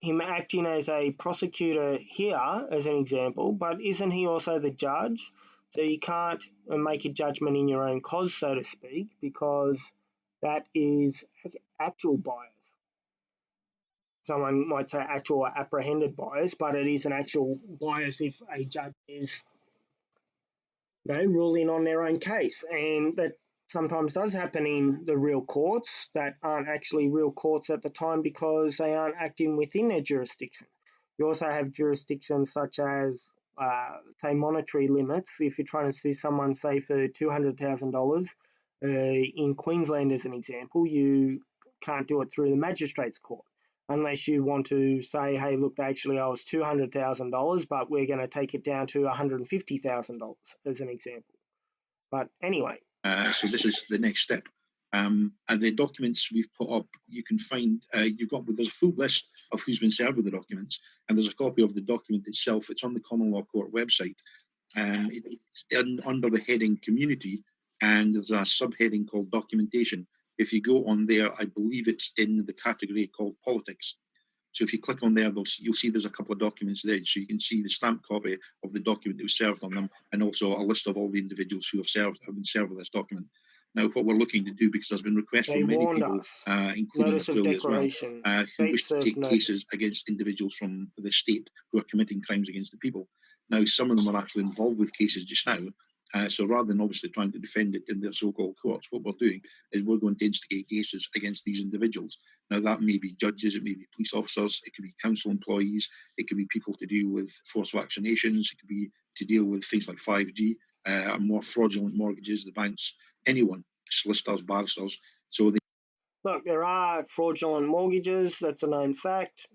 him acting as a prosecutor here as an example, but isn't he also the judge? So you can't make a judgment in your own cause, so to speak, because that is actual bias. Someone might say actual or apprehended bias, but it is an actual bias if a judge is ruling on their own case. And that sometimes does happen in the real courts that aren't actually real courts at the time because they aren't acting within their jurisdiction. You also have jurisdictions such as, say, monetary limits. If you're trying to sue someone, say, for $200,000 in Queensland, as an example, you can't do it through the magistrate's court unless you want to say, hey, look, they actually owe us $200,000, but we're going to take it down to $150,000 as an example. But anyway. So this is the next step. And the documents we've put up, you can find, there's a full list of who's been served with the documents, and there's a copy of the document itself. It's on the Common Law Court website. It's under the heading Community, and there's a subheading called Documentation. If you go on there, I believe it's in the category called Politics. So if you click on there, you'll see there's a couple of documents there. So you can see the stamped copy of the document that was served on them, and also a list of all the individuals who have been served with this document. Now, what we're looking to do, because there's been requests from many people, including Australia as well, who wish to take cases against individuals from the state who are committing crimes against the people. Now, some of them are actually involved with cases just now. So rather than obviously trying to defend it in their so-called courts, what we're doing is we're going to instigate cases against these individuals. Now, that may be judges, it may be police officers, it could be council employees, it could be people to deal with forced vaccinations, it could be to deal with things like 5G, more fraudulent mortgages, the banks, anyone, solicitors, barristers. So look, there are fraudulent mortgages, that's a known fact.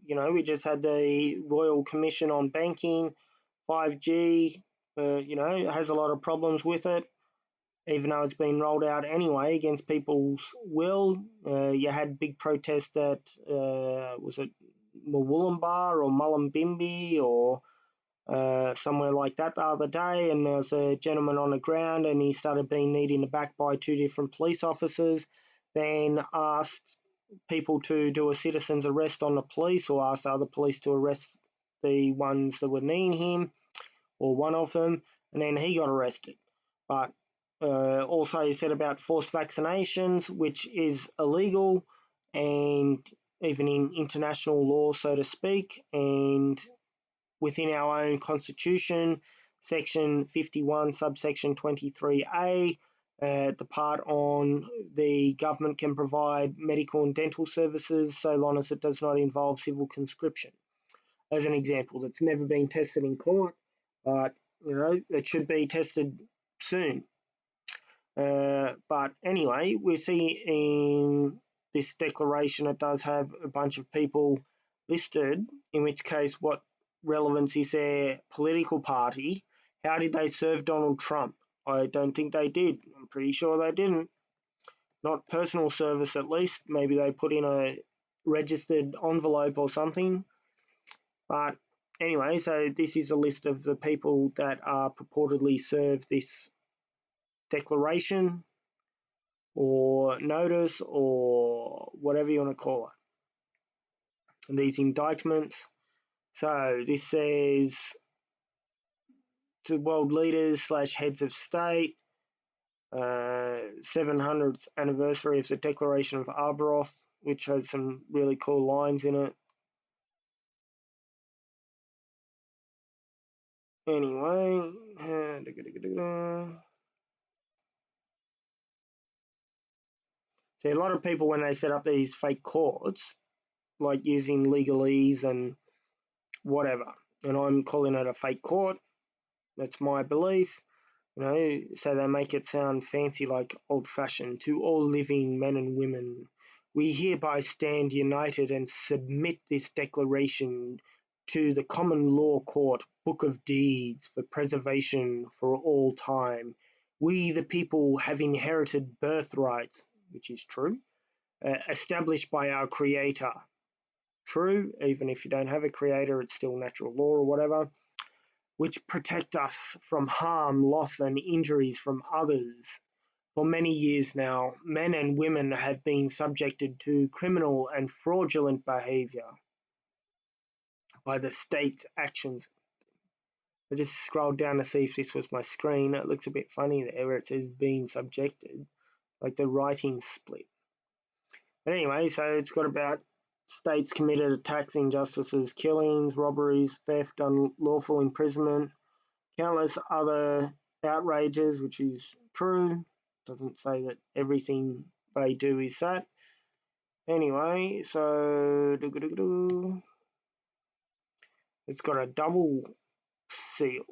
You know, we just had the Royal Commission on Banking, 5G, you know, has a lot of problems with it, even though it's been rolled out anyway against people's will. You had big protests at, was it Murwillumbah or Mullumbimby or somewhere like that the other day, and there was a gentleman on the ground and he started being kneed in the back by two different police officers, then asked people to do a citizen's arrest on the police, or asked other police to arrest the ones that were kneeing him, or one of them, and then he got arrested. But also he said about forced vaccinations, which is illegal, and even in international law, so to speak, and within our own constitution, section 51, subsection 23A, the part on the government can provide medical and dental services so long as it does not involve civil conscription. As an example, that's never been tested in court, but you know it should be tested soon. But anyway, we see in this declaration it does have a bunch of people listed, in which case what relevance is their political party? How did they serve Donald Trump? I don't think they did. I'm pretty sure they didn't. Not personal service, at least. Maybe they put in a registered envelope or something. But anyway, so this is a list of the people that are purportedly served this declaration or notice or whatever you want to call it. And these indictments. So this says to world leaders / heads of state, 700th anniversary of the Declaration of Arbroath, which has some really cool lines in it. Anyway, see, a lot of people, when they set up these fake courts, like using legalese and whatever, and I'm calling it a fake court. That's my belief. You know, so they make it sound fancy, like old-fashioned. To all living men and women, we hereby stand united and submit this declaration to the Common Law Court, Book of Deeds, for preservation for all time. We, the people, have inherited birthrights, which is true, established by our Creator. True, even if you don't have a creator, it's still natural law or whatever, which protect us from harm, loss, and injuries from others. For many years now, men and women have been subjected to criminal and fraudulent behaviour by the state's actions. I just scrolled down to see if this was my screen. It looks a bit funny there where it says being subjected, like the writing split. But anyway, so it's got about states committed attacks, injustices, killings, robberies, theft, unlawful imprisonment, countless other outrages, which is true. Doesn't say that everything they do is that. Anyway, so it's got a double seal.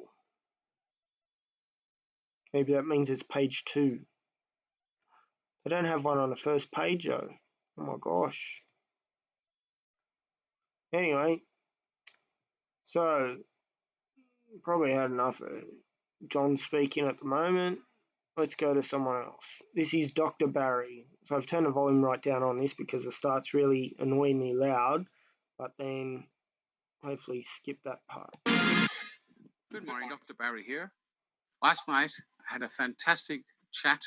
Maybe that means it's page 2. They don't have one on the first page though. Oh my gosh. Anyway, so probably had enough of John speaking at the moment. let's go to someone else. This is Dr. Barry. So I've turned the volume right down on this because the start's really annoyingly loud, but then hopefully skip that part. Good morning, Dr. Barry here. Last night, I had a fantastic chat.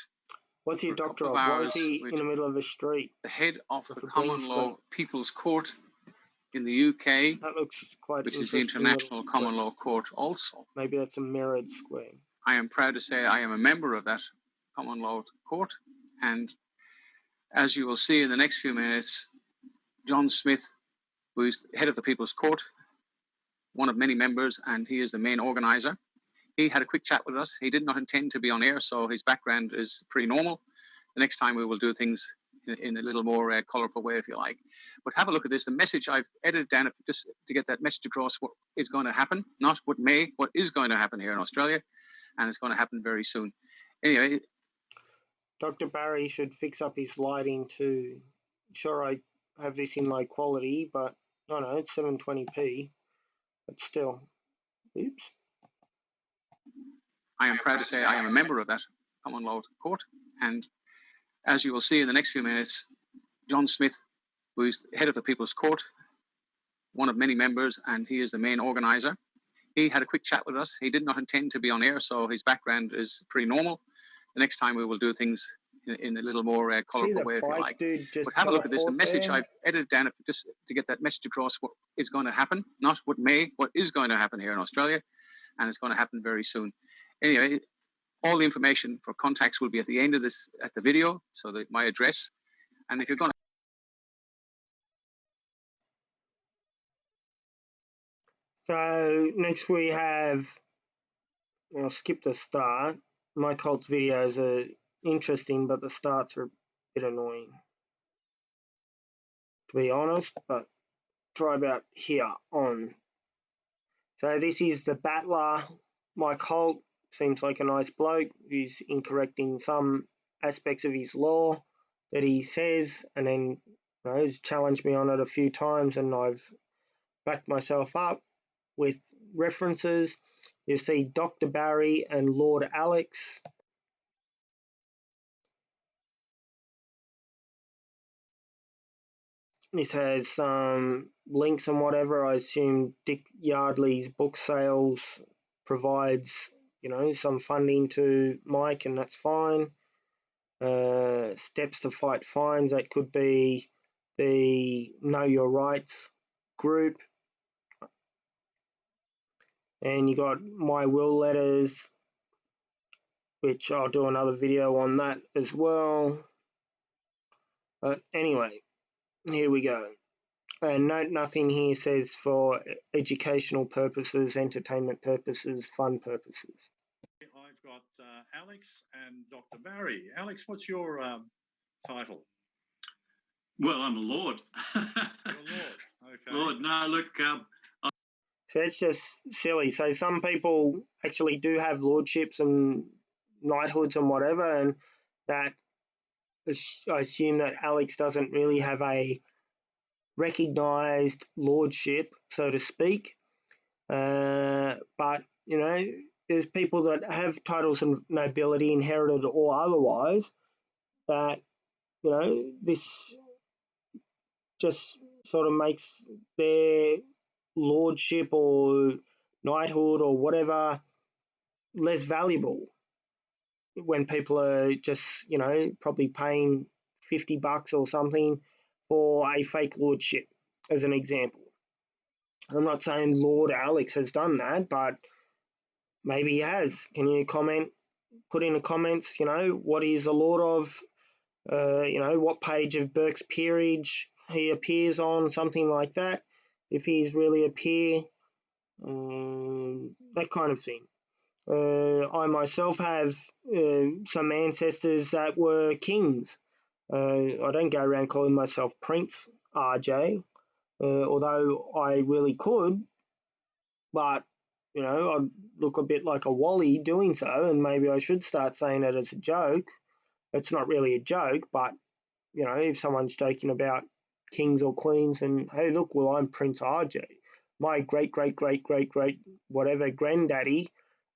What's he a for a doctor couple of? of Why is hours he with in the middle of a street? the head of With the a green Common Law screen? People's Court in the UK, That looks quite which is the interesting. International little Common square. Law Court also. Maybe that's a mirrored square. I am proud to say I am a member of that Common Law Court, and as you will see in the next few minutes, John Smith, who is head of the People's Court, one of many members, and he is the main organizer. He had a quick chat with us. He did not intend to be on air, so his background is pretty normal. The next time we will do things in a little more colourful way, if you like. But have a look at this. The message I've edited down just to get that message across what is going to happen, not what may, what is going to happen here in Australia, and it's going to happen very soon. Anyway, Dr. Barry should fix up his lighting too. Sure, I have this in low quality, but I know it's 720p, but still. Oops. I am proud to say I am a member of that Common Law Court, and as you will see in the next few minutes, John Smith, who is head of the People's Court, one of many members, and he is the main organizer. He had a quick chat with us. He did not intend to be on air, so his background is pretty normal. The next time we will do things in a little more colourful way, if you like. Dude, just but have a look at this. The message I've edited down just to get that message across what is going to happen, not what may, what is going to happen here in Australia, and it's going to happen very soon. Anyway, all the information for contacts will be at the end of this, at the video, so that my address. And if you're going to... So next we have, I'll skip the start. My cult's videos are interesting, but the starts are a bit annoying, to be honest, but try about here on. So this is the battler. Mike Holt seems like a nice bloke who's incorrect in some aspects of his law that he says, and then he's challenged me on it a few times, and I've backed myself up with references. You see Dr. Barry and Lord Alex. This has some links and whatever. I assume Dick Yardley's book sales provides, some funding to Mike, and that's fine. Steps to fight fines, that could be the Know Your Rights group. And you got My Will letters, which I'll do another video on that as well. But anyway, here we go. And note nothing here says for educational purposes, entertainment purposes, fun purposes. I've got Alex and Dr. Barry. Alex, what's your title? Well, I'm a lord. You're a lord. Okay. Lord, no, look. So it's just silly. So some people actually do have lordships and knighthoods and whatever, and that I assume that Alex doesn't really have a recognised lordship, so to speak. But, there's people that have titles of nobility, inherited or otherwise, that, this just sort of makes their lordship or knighthood or whatever less valuable when people are just, probably paying $50 or something for a fake lordship, as an example. I'm not saying Lord Alex has done that, but maybe he has. Can you put in the comments, what he's a lord of, what page of Burke's Peerage he appears on, something like that, if he's really a peer, that kind of thing. I myself have some ancestors that were kings. I don't go around calling myself Prince Arjay, although I really could, but I'd look a bit like a Wally doing so, and maybe I should start saying it as a joke. It's not really a joke, but if someone's joking about kings or queens, and hey, look, well, I'm Prince Arjay. My great whatever granddaddy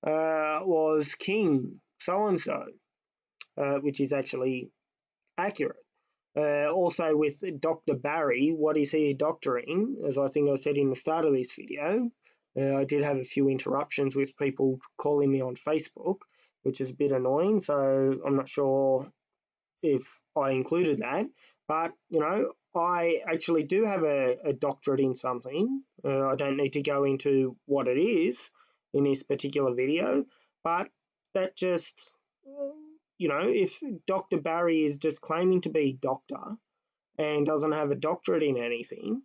was king so and so. which is actually accurate. Also with Dr. Barry, what is he a doctor in? As I think I said in the start of this video, I did have a few interruptions with people calling me on Facebook, which is a bit annoying, so I'm not sure if I included that. But, you know, I actually do have a doctorate in something. I don't need to go into what it is in this particular video, but that just, you know, if Dr. Barry is just claiming to be doctor and doesn't have a doctorate in anything,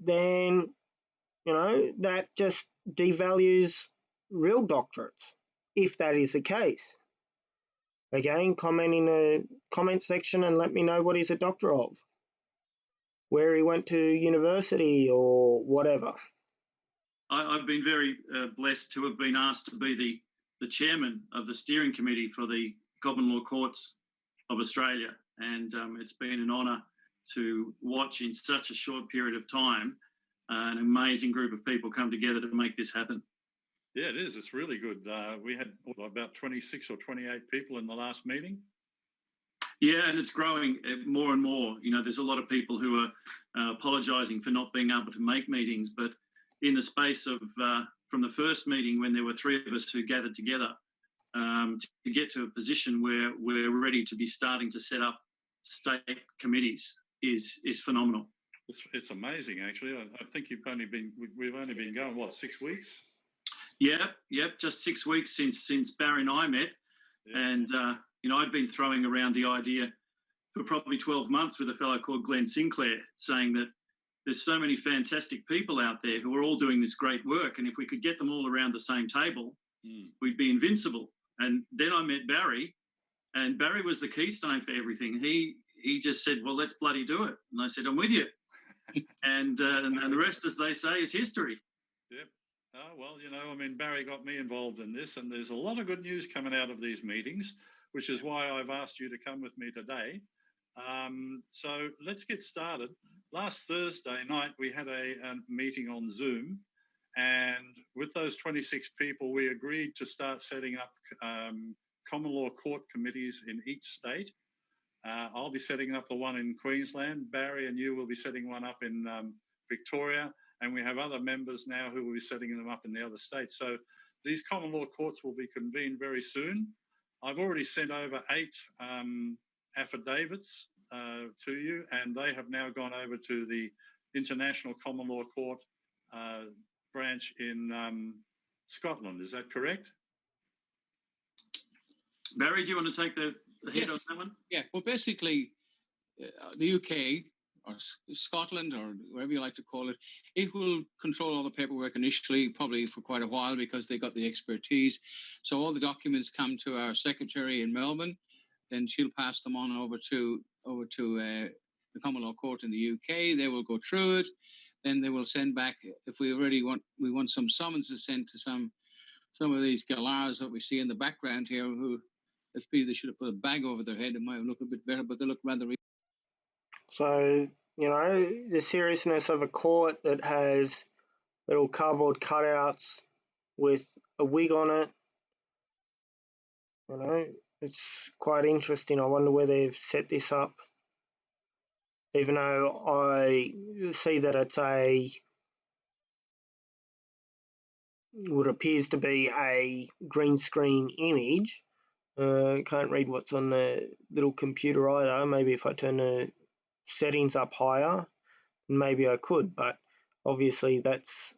then, you know, that just devalues real doctorates, if that is the case. Again, comment in the comment section and let me know what he's a doctor of, where he went to university or whatever. I've been very blessed to have been asked to be the chairman of the steering committee for the Common Law Courts of Australia, and it's been an honour to watch in such a short period of time an amazing group of people come together to make this happen. Yeah, it is. It's really good. We had about 26 or 28 people in the last meeting. Yeah, and it's growing more and more. You know, there's a lot of people who are apologising for not being able to make meetings, but in the space of from the first meeting when there were 3 of us who gathered together to get to a position where we're ready to be starting to set up state committees is phenomenal. It's amazing, actually. I think we've only been going, what, 6 weeks? Yep, just 6 weeks since Barry and I met. Yeah. And, you know, I'd been throwing around the idea for probably 12 months with a fellow called Glenn Sinclair, saying that there's so many fantastic people out there who are all doing this great work, and if we could get them all around the same table, we'd be invincible. And then I met Barry, and Barry was the keystone for everything. He just said, well, let's bloody do it. And I said, I'm with you. and the rest, as they say, is history. Yep. Well, you know, I mean, Barry got me involved in this, and there's a lot of good news coming out of these meetings, which is why I've asked you to come with me today. So let's get started. Last Thursday night, we had a meeting on Zoom, and with those 26 people, we agreed to start setting up common law court committees in each state. I'll be setting up the one in Queensland. Barry and you will be setting one up in Victoria, and we have other members now who will be setting them up in the other states. So these common law courts will be convened very soon. I've already sent over 8 affidavits to you, and they have now gone over to the International Common Law Court branch in Scotland. Is that correct? Barry, do you want to take the head on that one? Yeah, well, basically, the UK or Scotland or wherever you like to call it, it will control all the paperwork initially, probably for quite a while, because they got the expertise. So all the documents come to our secretary in Melbourne, then she'll pass them on over to the Common Law Court in the UK. They will go through it, then they will send back, if we want some summonses sent to some of these galahs that we see in the background here, who they should have put a bag over their head. It might look a bit better, but they look rather. So, you know, the seriousness of a court that has little cardboard cutouts with a wig on it, you know, it's quite interesting. I wonder where they've set this up. Even though I see that it's what appears to be a green screen image. Can't read what's on the little computer either. Maybe if I turn the settings up higher, maybe I could, but obviously that's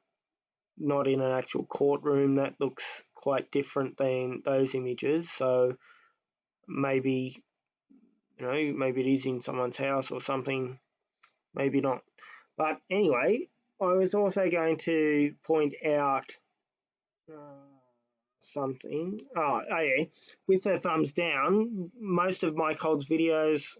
not in an actual courtroom. That looks quite different than those images. So maybe, you know, maybe it is in someone's house or something, maybe not. But anyway, I was also going to point out something. Oh yeah, with the thumbs down, most of Mike Hold's videos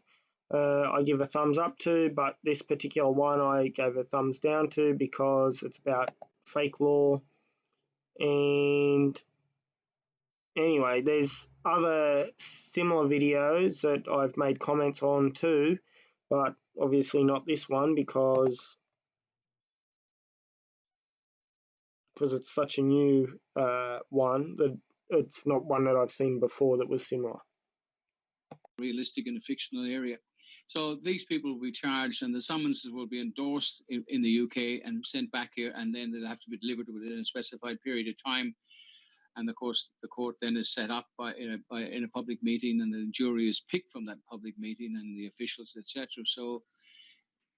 I give a thumbs up to, but this particular one I gave a thumbs down to because it's about fake law. And anyway, there's other similar videos that I've made comments on too, but obviously not this one because it's such a new one that it's not one that I've seen before that was similar. realistic in a fictional area. So these people will be charged, and the summonses will be endorsed in the UK and sent back here, and then they'll have to be delivered within a specified period of time. And of course, the court then is set up in a public meeting, and the jury is picked from that public meeting, and the officials, etc. So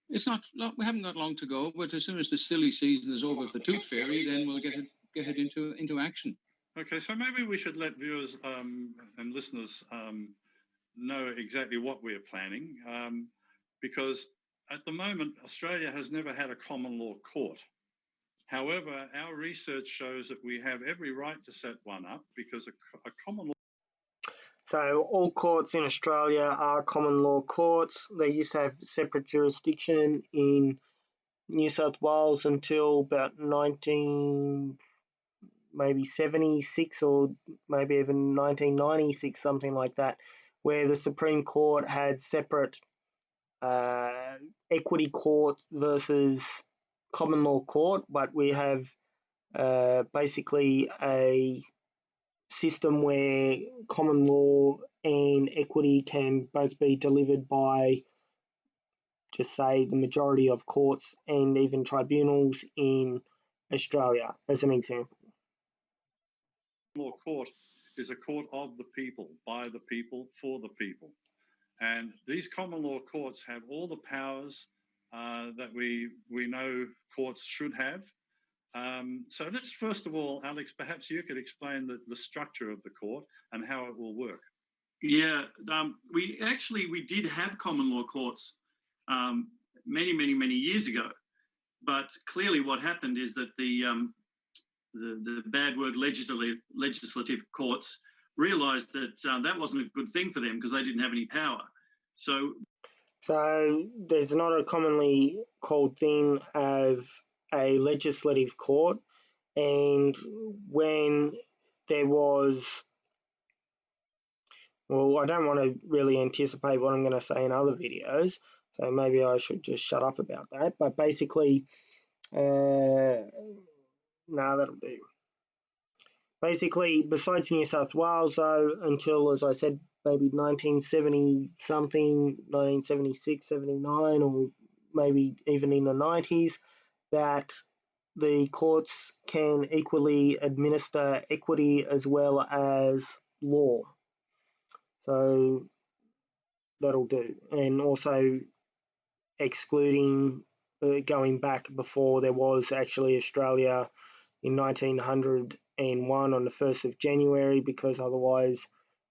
it's not. We haven't got long to go, but as soon as the silly season is over with the Tooth Fairy, then we'll get it into action. Okay, so maybe we should let viewers and listeners know exactly what we're planning, because at the moment, Australia has never had a common law court. However, our research shows that we have every right to set one up, because a common law... So all courts in Australia are common law courts. They used to have separate jurisdiction in New South Wales until about 1976 or maybe even 1996, something like that, where the Supreme Court had separate equity court versus common law court, but we have basically a system where common law and equity can both be delivered by, just say, the majority of courts and even tribunals in Australia, as an example. Law court is a court of the people, by the people, for the people. And these common law courts have all the powers that we know courts should have. So let's, first of all, Alex, perhaps you could explain the structure of the court and how it will work. Yeah, we did have common law courts many years ago, but clearly what happened is that the bad word legislative courts realised that that wasn't a good thing for them because they didn't have any power. So there's not a commonly called thing of a legislative court, and when there was, well, I don't want to really anticipate what I'm going to say in other videos, so maybe I should just shut up about that, but basically, no, that'll do. Basically, besides New South Wales, though, until, as I said, maybe 1970 something, 1976, 79, or maybe even in the 90s, that the courts can equally administer equity as well as law. So that'll do. And also excluding going back before there was actually Australia in 1901 on the 1st of January, because otherwise,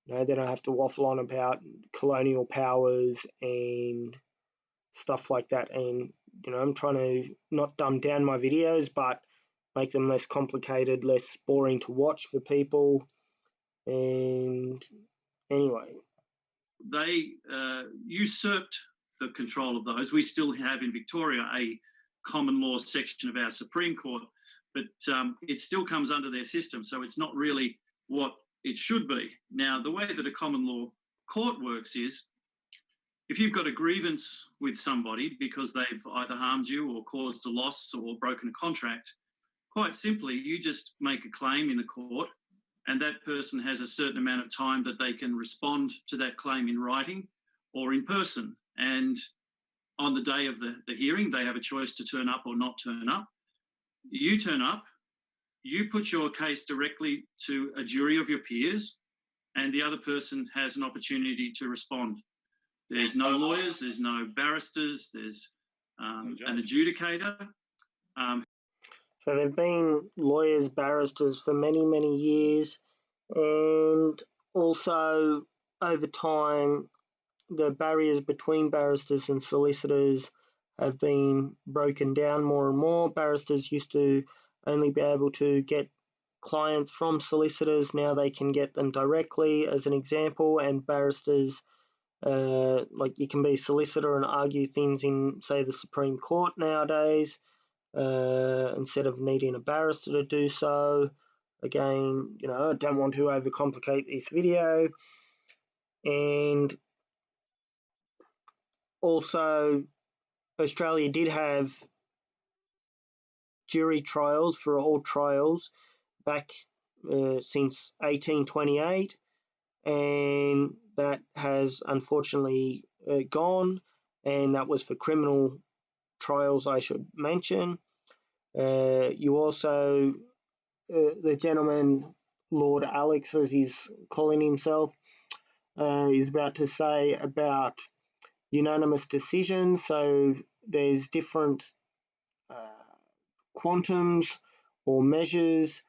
they don't have to waffle on about colonial powers and stuff like that. And, I'm trying to not dumb down my videos, but make them less complicated, less boring to watch for people. And anyway. They usurped the control of those. We still have in Victoria a common law section of our Supreme Court, but it still comes under their system, so it's not really what it should be. Now, the way that a common law court works is, if you've got a grievance with somebody because they've either harmed you or caused a loss or broken a contract, quite simply, you just make a claim in the court, and that person has a certain amount of time that they can respond to that claim in writing or in person. And on the day of the hearing, they have a choice to turn up or not turn up. You turn up, you put your case directly to a jury of your peers, and the other person has an opportunity to respond. There's no lawyers, there's no barristers, there's an adjudicator. So there have been lawyers, barristers for many years, and also over time the barriers between barristers and solicitors have been broken down more and more. Barristers used to only be able to get clients from solicitors. Now they can get them directly, as an example, and barristers, like you can be a solicitor and argue things in, say, the Supreme Court nowadays, instead of needing a barrister to do so. Again, I don't want to overcomplicate this video. And also, Australia did have jury trials for all trials back since 1828, and that has unfortunately gone, and that was for criminal trials, I should mention. You also, the gentleman, Lord Alex, as he's calling himself, is about to say about unanimous decisions. So there's different quantums or measures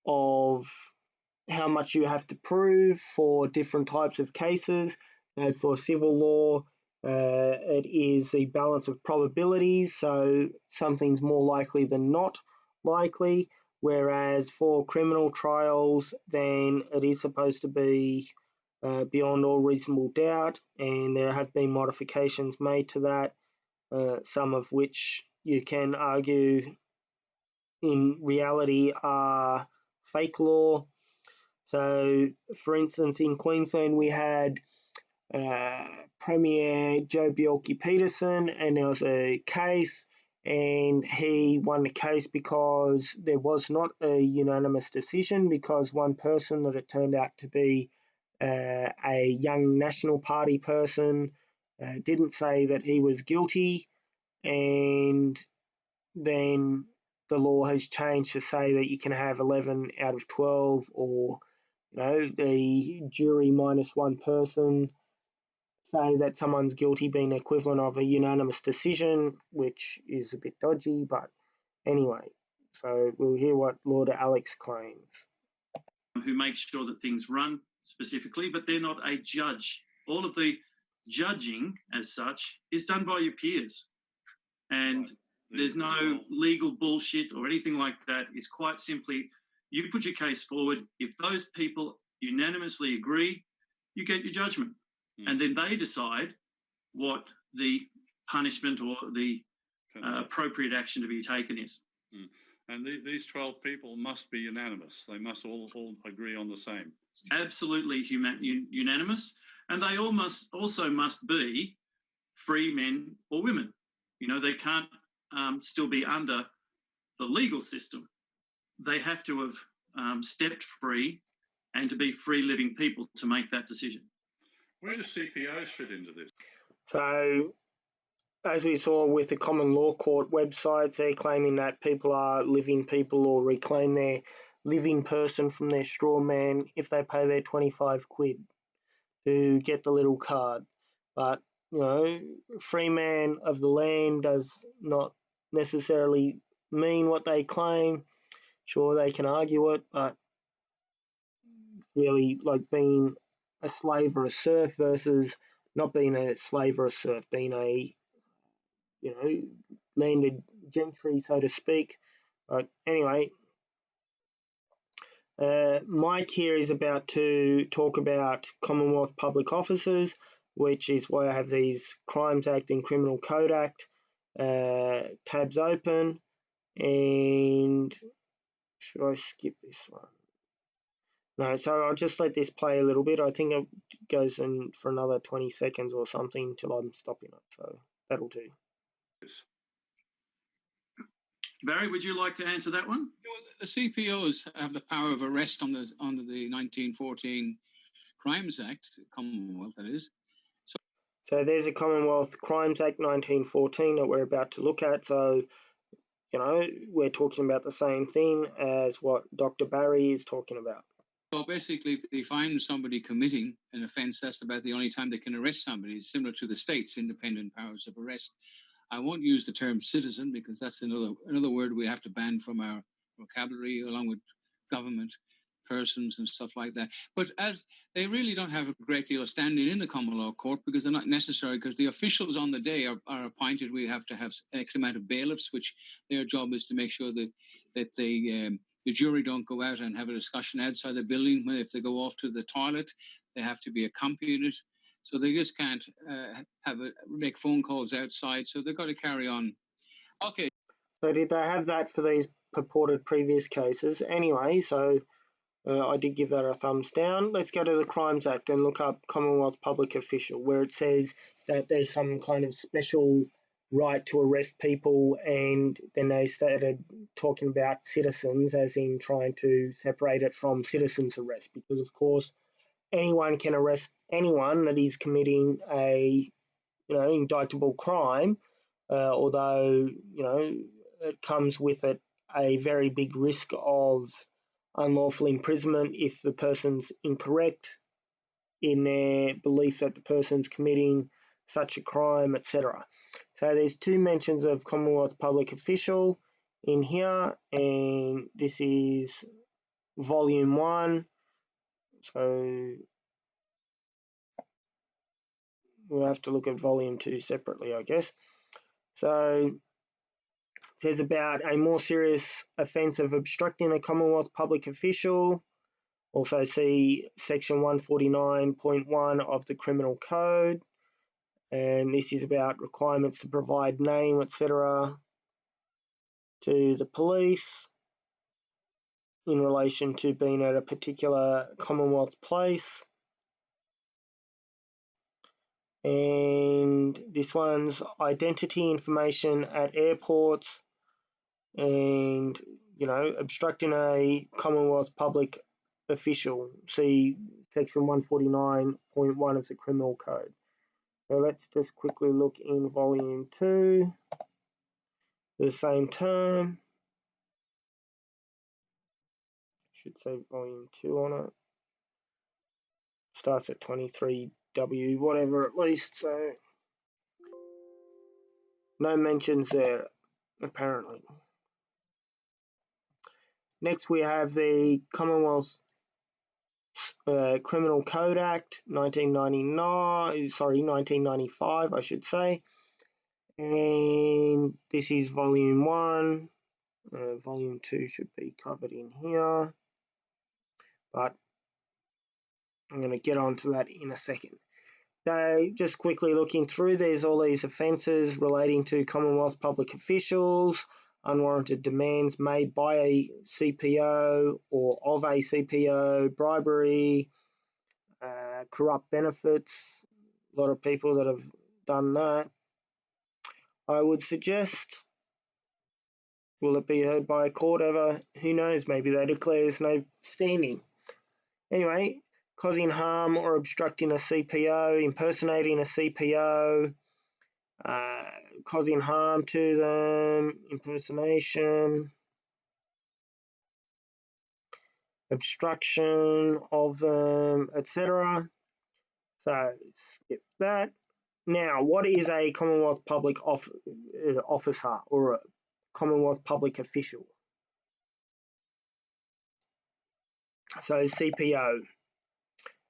of how much you have to prove for different types of cases. For civil law, it is the balance of probabilities, so something's more likely than not likely, whereas for criminal trials, then it is supposed to be beyond all reasonable doubt, and there have been modifications made to that, some of which you can argue in reality are fake law. So, for instance, in Queensland, we had Premier Joe Bjelke-Petersen, and there was a case, and he won the case because there was not a unanimous decision, because one person that it turned out to be a young National Party person didn't say that he was guilty, and then the law has changed to say that you can have 11 out of 12, or the jury minus one person say that someone's guilty being equivalent of a unanimous decision, which is a bit dodgy, but anyway. So we'll hear what Lord Alex claims. Who makes sure that things run specifically, but they're not a judge. All of the judging as such is done by your peers. And there's no legal bullshit or anything like that. It's quite simply, you put your case forward. If those people unanimously agree, you get your judgment. And then they decide what the punishment or the appropriate action to be taken is. And these 12 people must be unanimous. They must all agree on the same. Absolutely unanimous. And they all must be free men or women. They can't still be under the legal system. They have to have stepped free and to be free living people to make that decision. Where do CPOs fit into this? So, as we saw with the common law court websites, they're claiming that people are living people or reclaim their living person from their straw man if they pay their 25 quid to get the little card. But, free man of the land does not necessarily mean what they claim. Sure, they can argue it, but really like being a slave or a serf versus not being a slave or a serf, being a, landed gentry, so to speak. But anyway, Mike here is about to talk about Commonwealth Public Officers, which is why I have these Crimes Act and Criminal Code Act tabs open. And should I skip this one? No, so I'll just let this play a little bit. I think it goes in for another 20 seconds or something till I'm stopping it. So that'll do. Barry, would you like to answer that one? The CPOs have the power of arrest under the 1914 Crimes Act, Commonwealth, that is. So there's a Commonwealth Crimes Act 1914 that we're about to look at. So, we're talking about the same thing as what Dr. Barry is talking about. So basically, if they find somebody committing an offence, that's about the only time they can arrest somebody. It's similar to the state's independent powers of arrest. I won't use the term citizen because that's another word we have to ban from our vocabulary, along with government persons and stuff like that. But as they really don't have a great deal of standing in the common law court because they're not necessary, because the officials on the day are appointed. We have to have X amount of bailiffs, which their job is to make sure that the jury don't go out and have a discussion outside the building. If they go off to the toilet, they have to be accompanied. So they just can't make phone calls outside. So they've got to carry on. Okay. So did they have that for these purported previous cases? Anyway, so I did give that a thumbs down. Let's go to the Crimes Act and look up Commonwealth Public Official, where it says that there's some kind of special right to arrest people, and then they started talking about citizens, as in trying to separate it from citizens' arrest, because of course anyone can arrest anyone that is committing a indictable crime, although it comes with it a very big risk of unlawful imprisonment if the person's incorrect in their belief that the person's committing such a crime, etc. So there's 2 mentions of Commonwealth public official in here, and this is volume 1. So we'll have to look at volume 2 separately, I guess. So it says about a more serious offence of obstructing a Commonwealth public official. Also see section 149.1 of the Criminal Code. And this is about requirements to provide name, etc. to the police in relation to being at a particular Commonwealth place. And this one's identity information at airports and, obstructing a Commonwealth public official. See section 149.1 of the Criminal Code. So let's just quickly look in volume 2, the same term. Should say volume 2 on it. Starts at 23W, whatever at least, so no mentions there, apparently. Next we have the Commonwealth Criminal Code Act 1995, I should say. And this is volume 1. Volume 2 should be covered in here, but I'm going to get onto that in a second. So just quickly looking through, there's all these offences relating to Commonwealth public officials, unwarranted demands made by a CPO or of a CPO, bribery, corrupt benefits, a lot of people that have done that. I would suggest, will it be heard by a court ever? Who knows, maybe they declare there's no standing. Anyway, causing harm or obstructing a CPO, impersonating a CPO, causing harm to them, impersonation, obstruction of them, etc. So skip that. Now, what is a Commonwealth public officer or a Commonwealth public official? So CPO.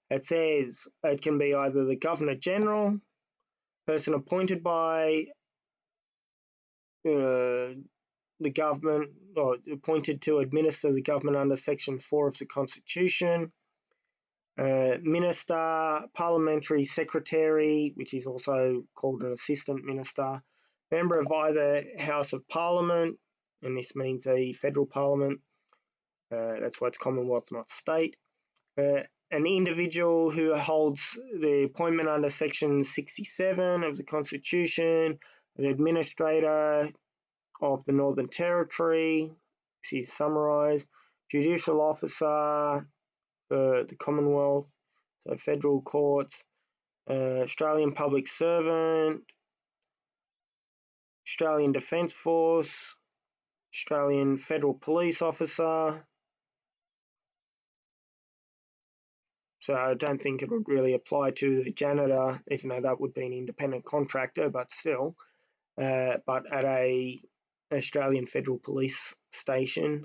It says it can be either the Governor General, person appointed by the government or appointed to administer the government under Section 4 of the Constitution, Minister, Parliamentary Secretary, which is also called an Assistant Minister, member of either House of Parliament, and this means a federal parliament, that's why it's Commonwealth, not state, an individual who holds the appointment under Section 67 of the Constitution, an administrator of the Northern Territory, this is summarised, judicial officer for the Commonwealth, so federal courts, Australian public servant, Australian Defence Force, Australian Federal Police Officer. So I don't think it would really apply to the janitor, even though that would be an independent contractor, but still. But at a Australian Federal Police station.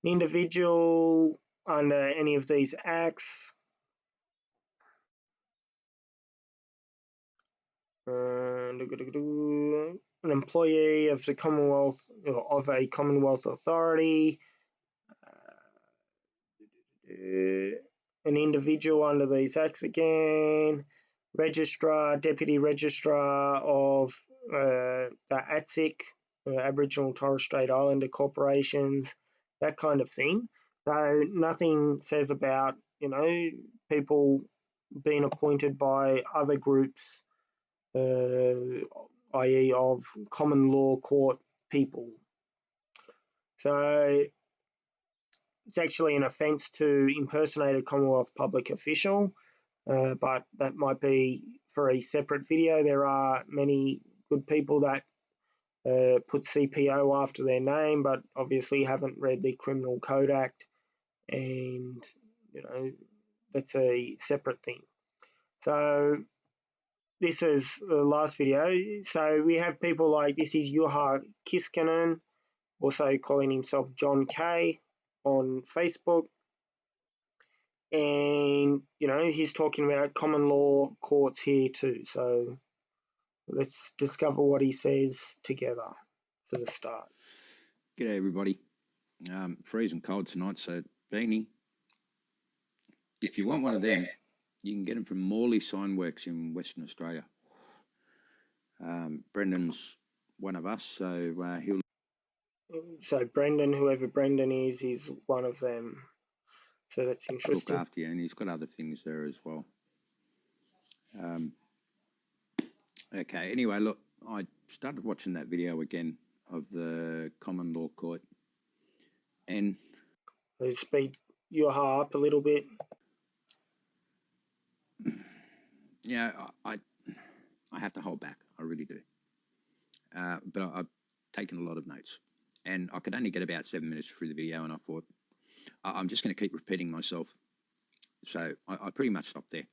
An individual under any of these acts, an employee of the Commonwealth or of a Commonwealth authority, an individual under these acts again, registrar, deputy registrar of the ATSIC, Aboriginal and Torres Strait Islander corporations, that kind of thing. So nothing says about, people being appointed by other groups, i.e. of common law court people. So it's actually an offence to impersonate a Commonwealth public official, but that might be for a separate video. There are many good people that put CPO after their name, but obviously haven't read the Criminal Code Act, and that's a separate thing. So this is the last video. So we have people like, this is Juha Kiskanen, also calling himself John K on Facebook. And, he's talking about common law courts here too. So let's discover what he says together for the start. G'day everybody. Freezing cold tonight, so beanie. If you want one of them, you can get them from Morley Signworks in Western Australia. Brendan's one of us, so he'll... So Brendan, whoever Brendan is one of them. So that's interesting. Look after you, and he's got other things there as well. Okay, anyway, look, I started watching that video again of the common law court, and... Let's speed Juha up a little bit. Yeah, I have to hold back. I really do. But I've taken a lot of notes, and I could only get about 7 minutes through the video, and I thought I'm just going to keep repeating myself. So I pretty much stopped there.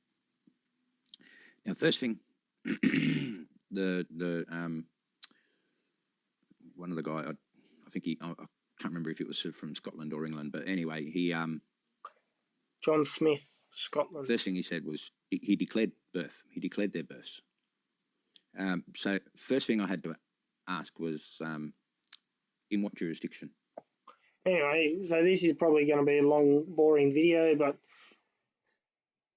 Now, first thing, the one of the guy, I think I can't remember if it was from Scotland or England, but anyway, he John Smith, Scotland. First thing he said was he declared birth. He declared their births. So first thing I had to ask was, in what jurisdiction? Anyway, so this is probably going to be a long, boring video, but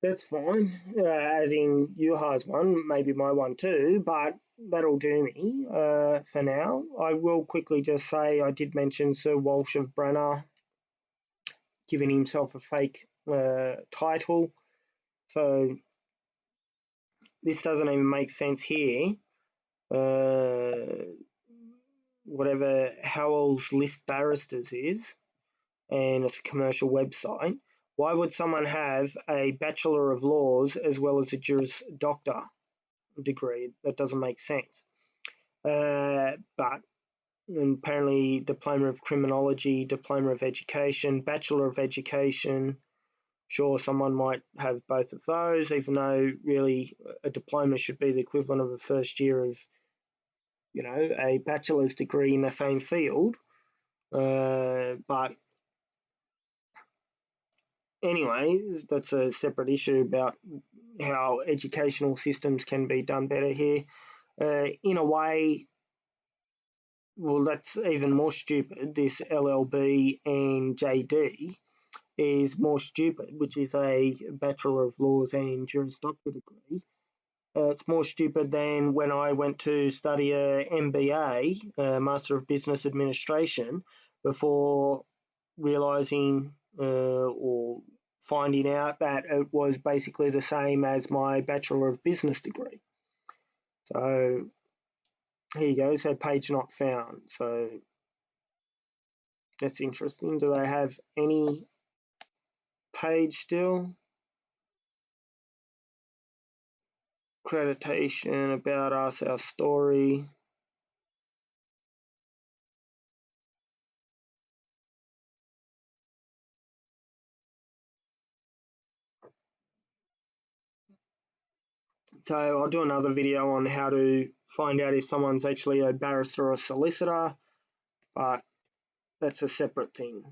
that's fine. As in Juha's one, maybe my one too, but that'll do me for now. I will quickly just say I did mention Sir Walsh of Branagh giving himself a fake title. So this doesn't even make sense here. Whatever Howell's List Barristers is, and it's a commercial website. Why would someone have a Bachelor of Laws as well as a Juris Doctor degree? That doesn't make sense. But apparently Diploma of Criminology, Diploma of Education, Bachelor of Education, sure, someone might have both of those, even though really a diploma should be the equivalent of a first year of, a bachelor's degree in the same field. But anyway, that's a separate issue about how educational systems can be done better here. In a way, well, that's even more stupid. This LLB and JD is more stupid, which is a Bachelor of Laws and Juris Doctor degree. It's more stupid than when I went to study a MBA, Master of Business Administration, before realising or finding out that it was basically the same as my Bachelor of Business degree. So here you go, so page not found. So that's interesting. Do they have any page still? Accreditation, about us, our story. So I'll do another video on how to find out if someone's actually a barrister or a solicitor, but that's a separate thing.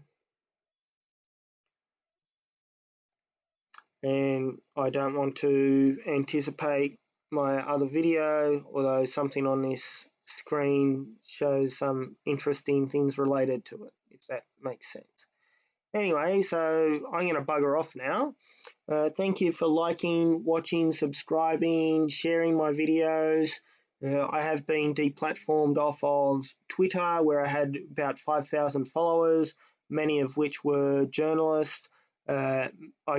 And I don't want to anticipate my other video, although something on this screen shows some interesting things related to it, if that makes sense. Anyway, so I'm going to bugger off now. Thank you for liking, watching, subscribing, sharing my videos. I have been deplatformed off of Twitter, where I had about 5,000 followers, many of which were journalists. I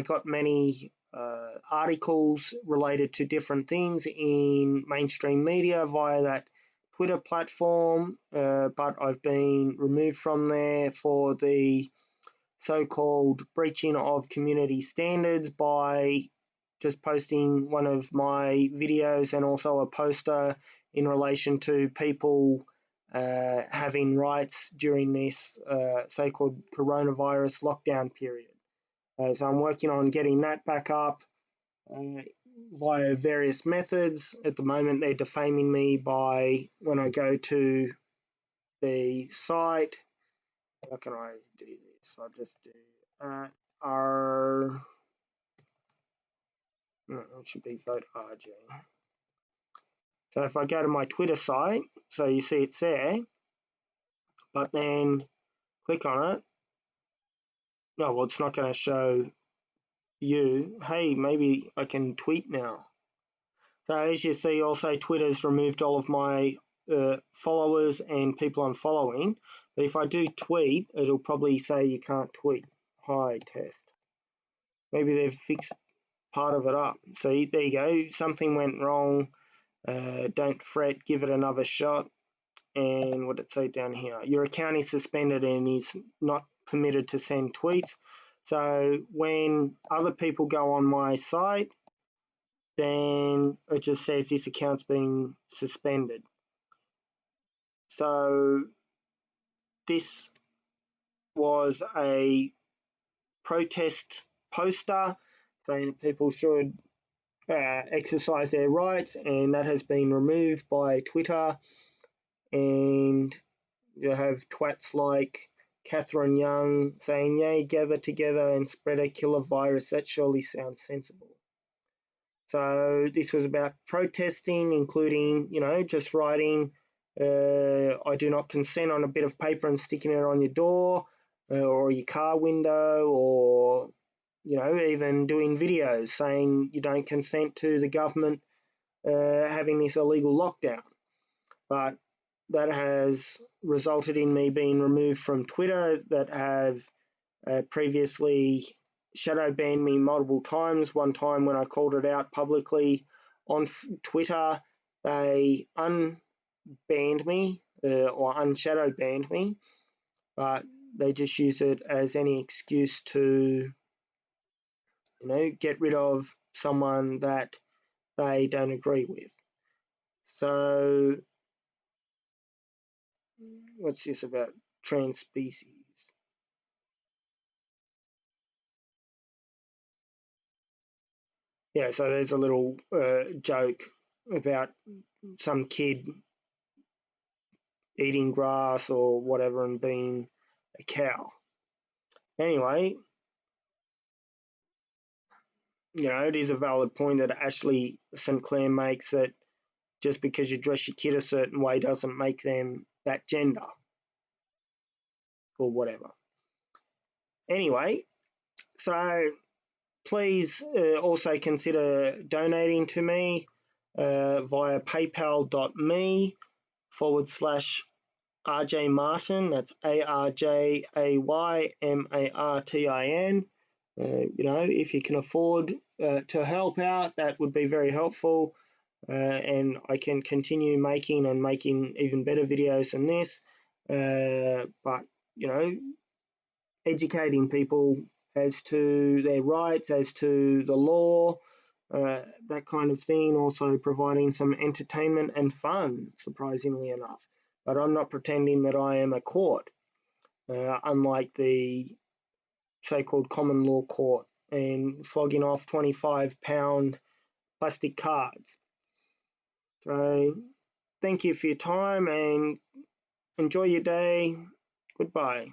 got many articles related to different things in mainstream media via that Twitter platform, but I've been removed from there for the so-called breaching of community standards by just posting one of my videos and also a poster in relation to people having rights during this so-called coronavirus lockdown period. So I'm working on getting that back up via various methods. At the moment, they're defaming me by, when I go to the site, how can I do this? I'll just do it should be vote Arjay. So if I go to my Twitter site, so you see it's there, but then click on it. No, well, it's not going to show you. Hey, maybe I can tweet now. So as you see, also Twitter's removed all of my followers and people I'm following. But if I do tweet, it'll probably say you can't tweet. Hi, test. Maybe they've fixed part of it up. So there you go. Something went wrong. Don't fret. Give it another shot. And what did it say down here? Your account is suspended and is not permitted to send tweets. So when other people go on my site, then it just says this account's been suspended. So this was a protest poster saying that people should exercise their rights, and that has been removed by Twitter. And you have twats like Catherine Young saying, yay, gather together and spread a killer virus. That surely sounds sensible. So this was about protesting, including, just writing, I do not consent on a bit of paper and sticking it on your door or your car window, or, even doing videos saying you don't consent to the government having this illegal lockdown. But that has resulted in me being removed from Twitter, that have previously shadow banned me multiple times. One time when I called it out publicly on Twitter, they unbanned me or unshadow banned me, but they just use it as any excuse to, get rid of someone that they don't agree with. So what's this about trans species? Yeah, so there's a little joke about some kid eating grass or whatever and being a cow. Anyway, it is a valid point that Ashley St. Clair makes, that just because you dress your kid a certain way doesn't make them that gender or whatever. Anyway, so please also consider donating to me via paypal.me/Arjay Martin. That's ARJAYMARTIN. If you can afford to help out, that would be very helpful. And I can continue making even better videos than this. But, educating people as to their rights, as to the law, that kind of thing. Also providing some entertainment and fun, surprisingly enough. But I'm not pretending that I am a court, unlike the so-called common law court, and flogging off 25-pound plastic cards. So thank you for your time and enjoy your day. Goodbye.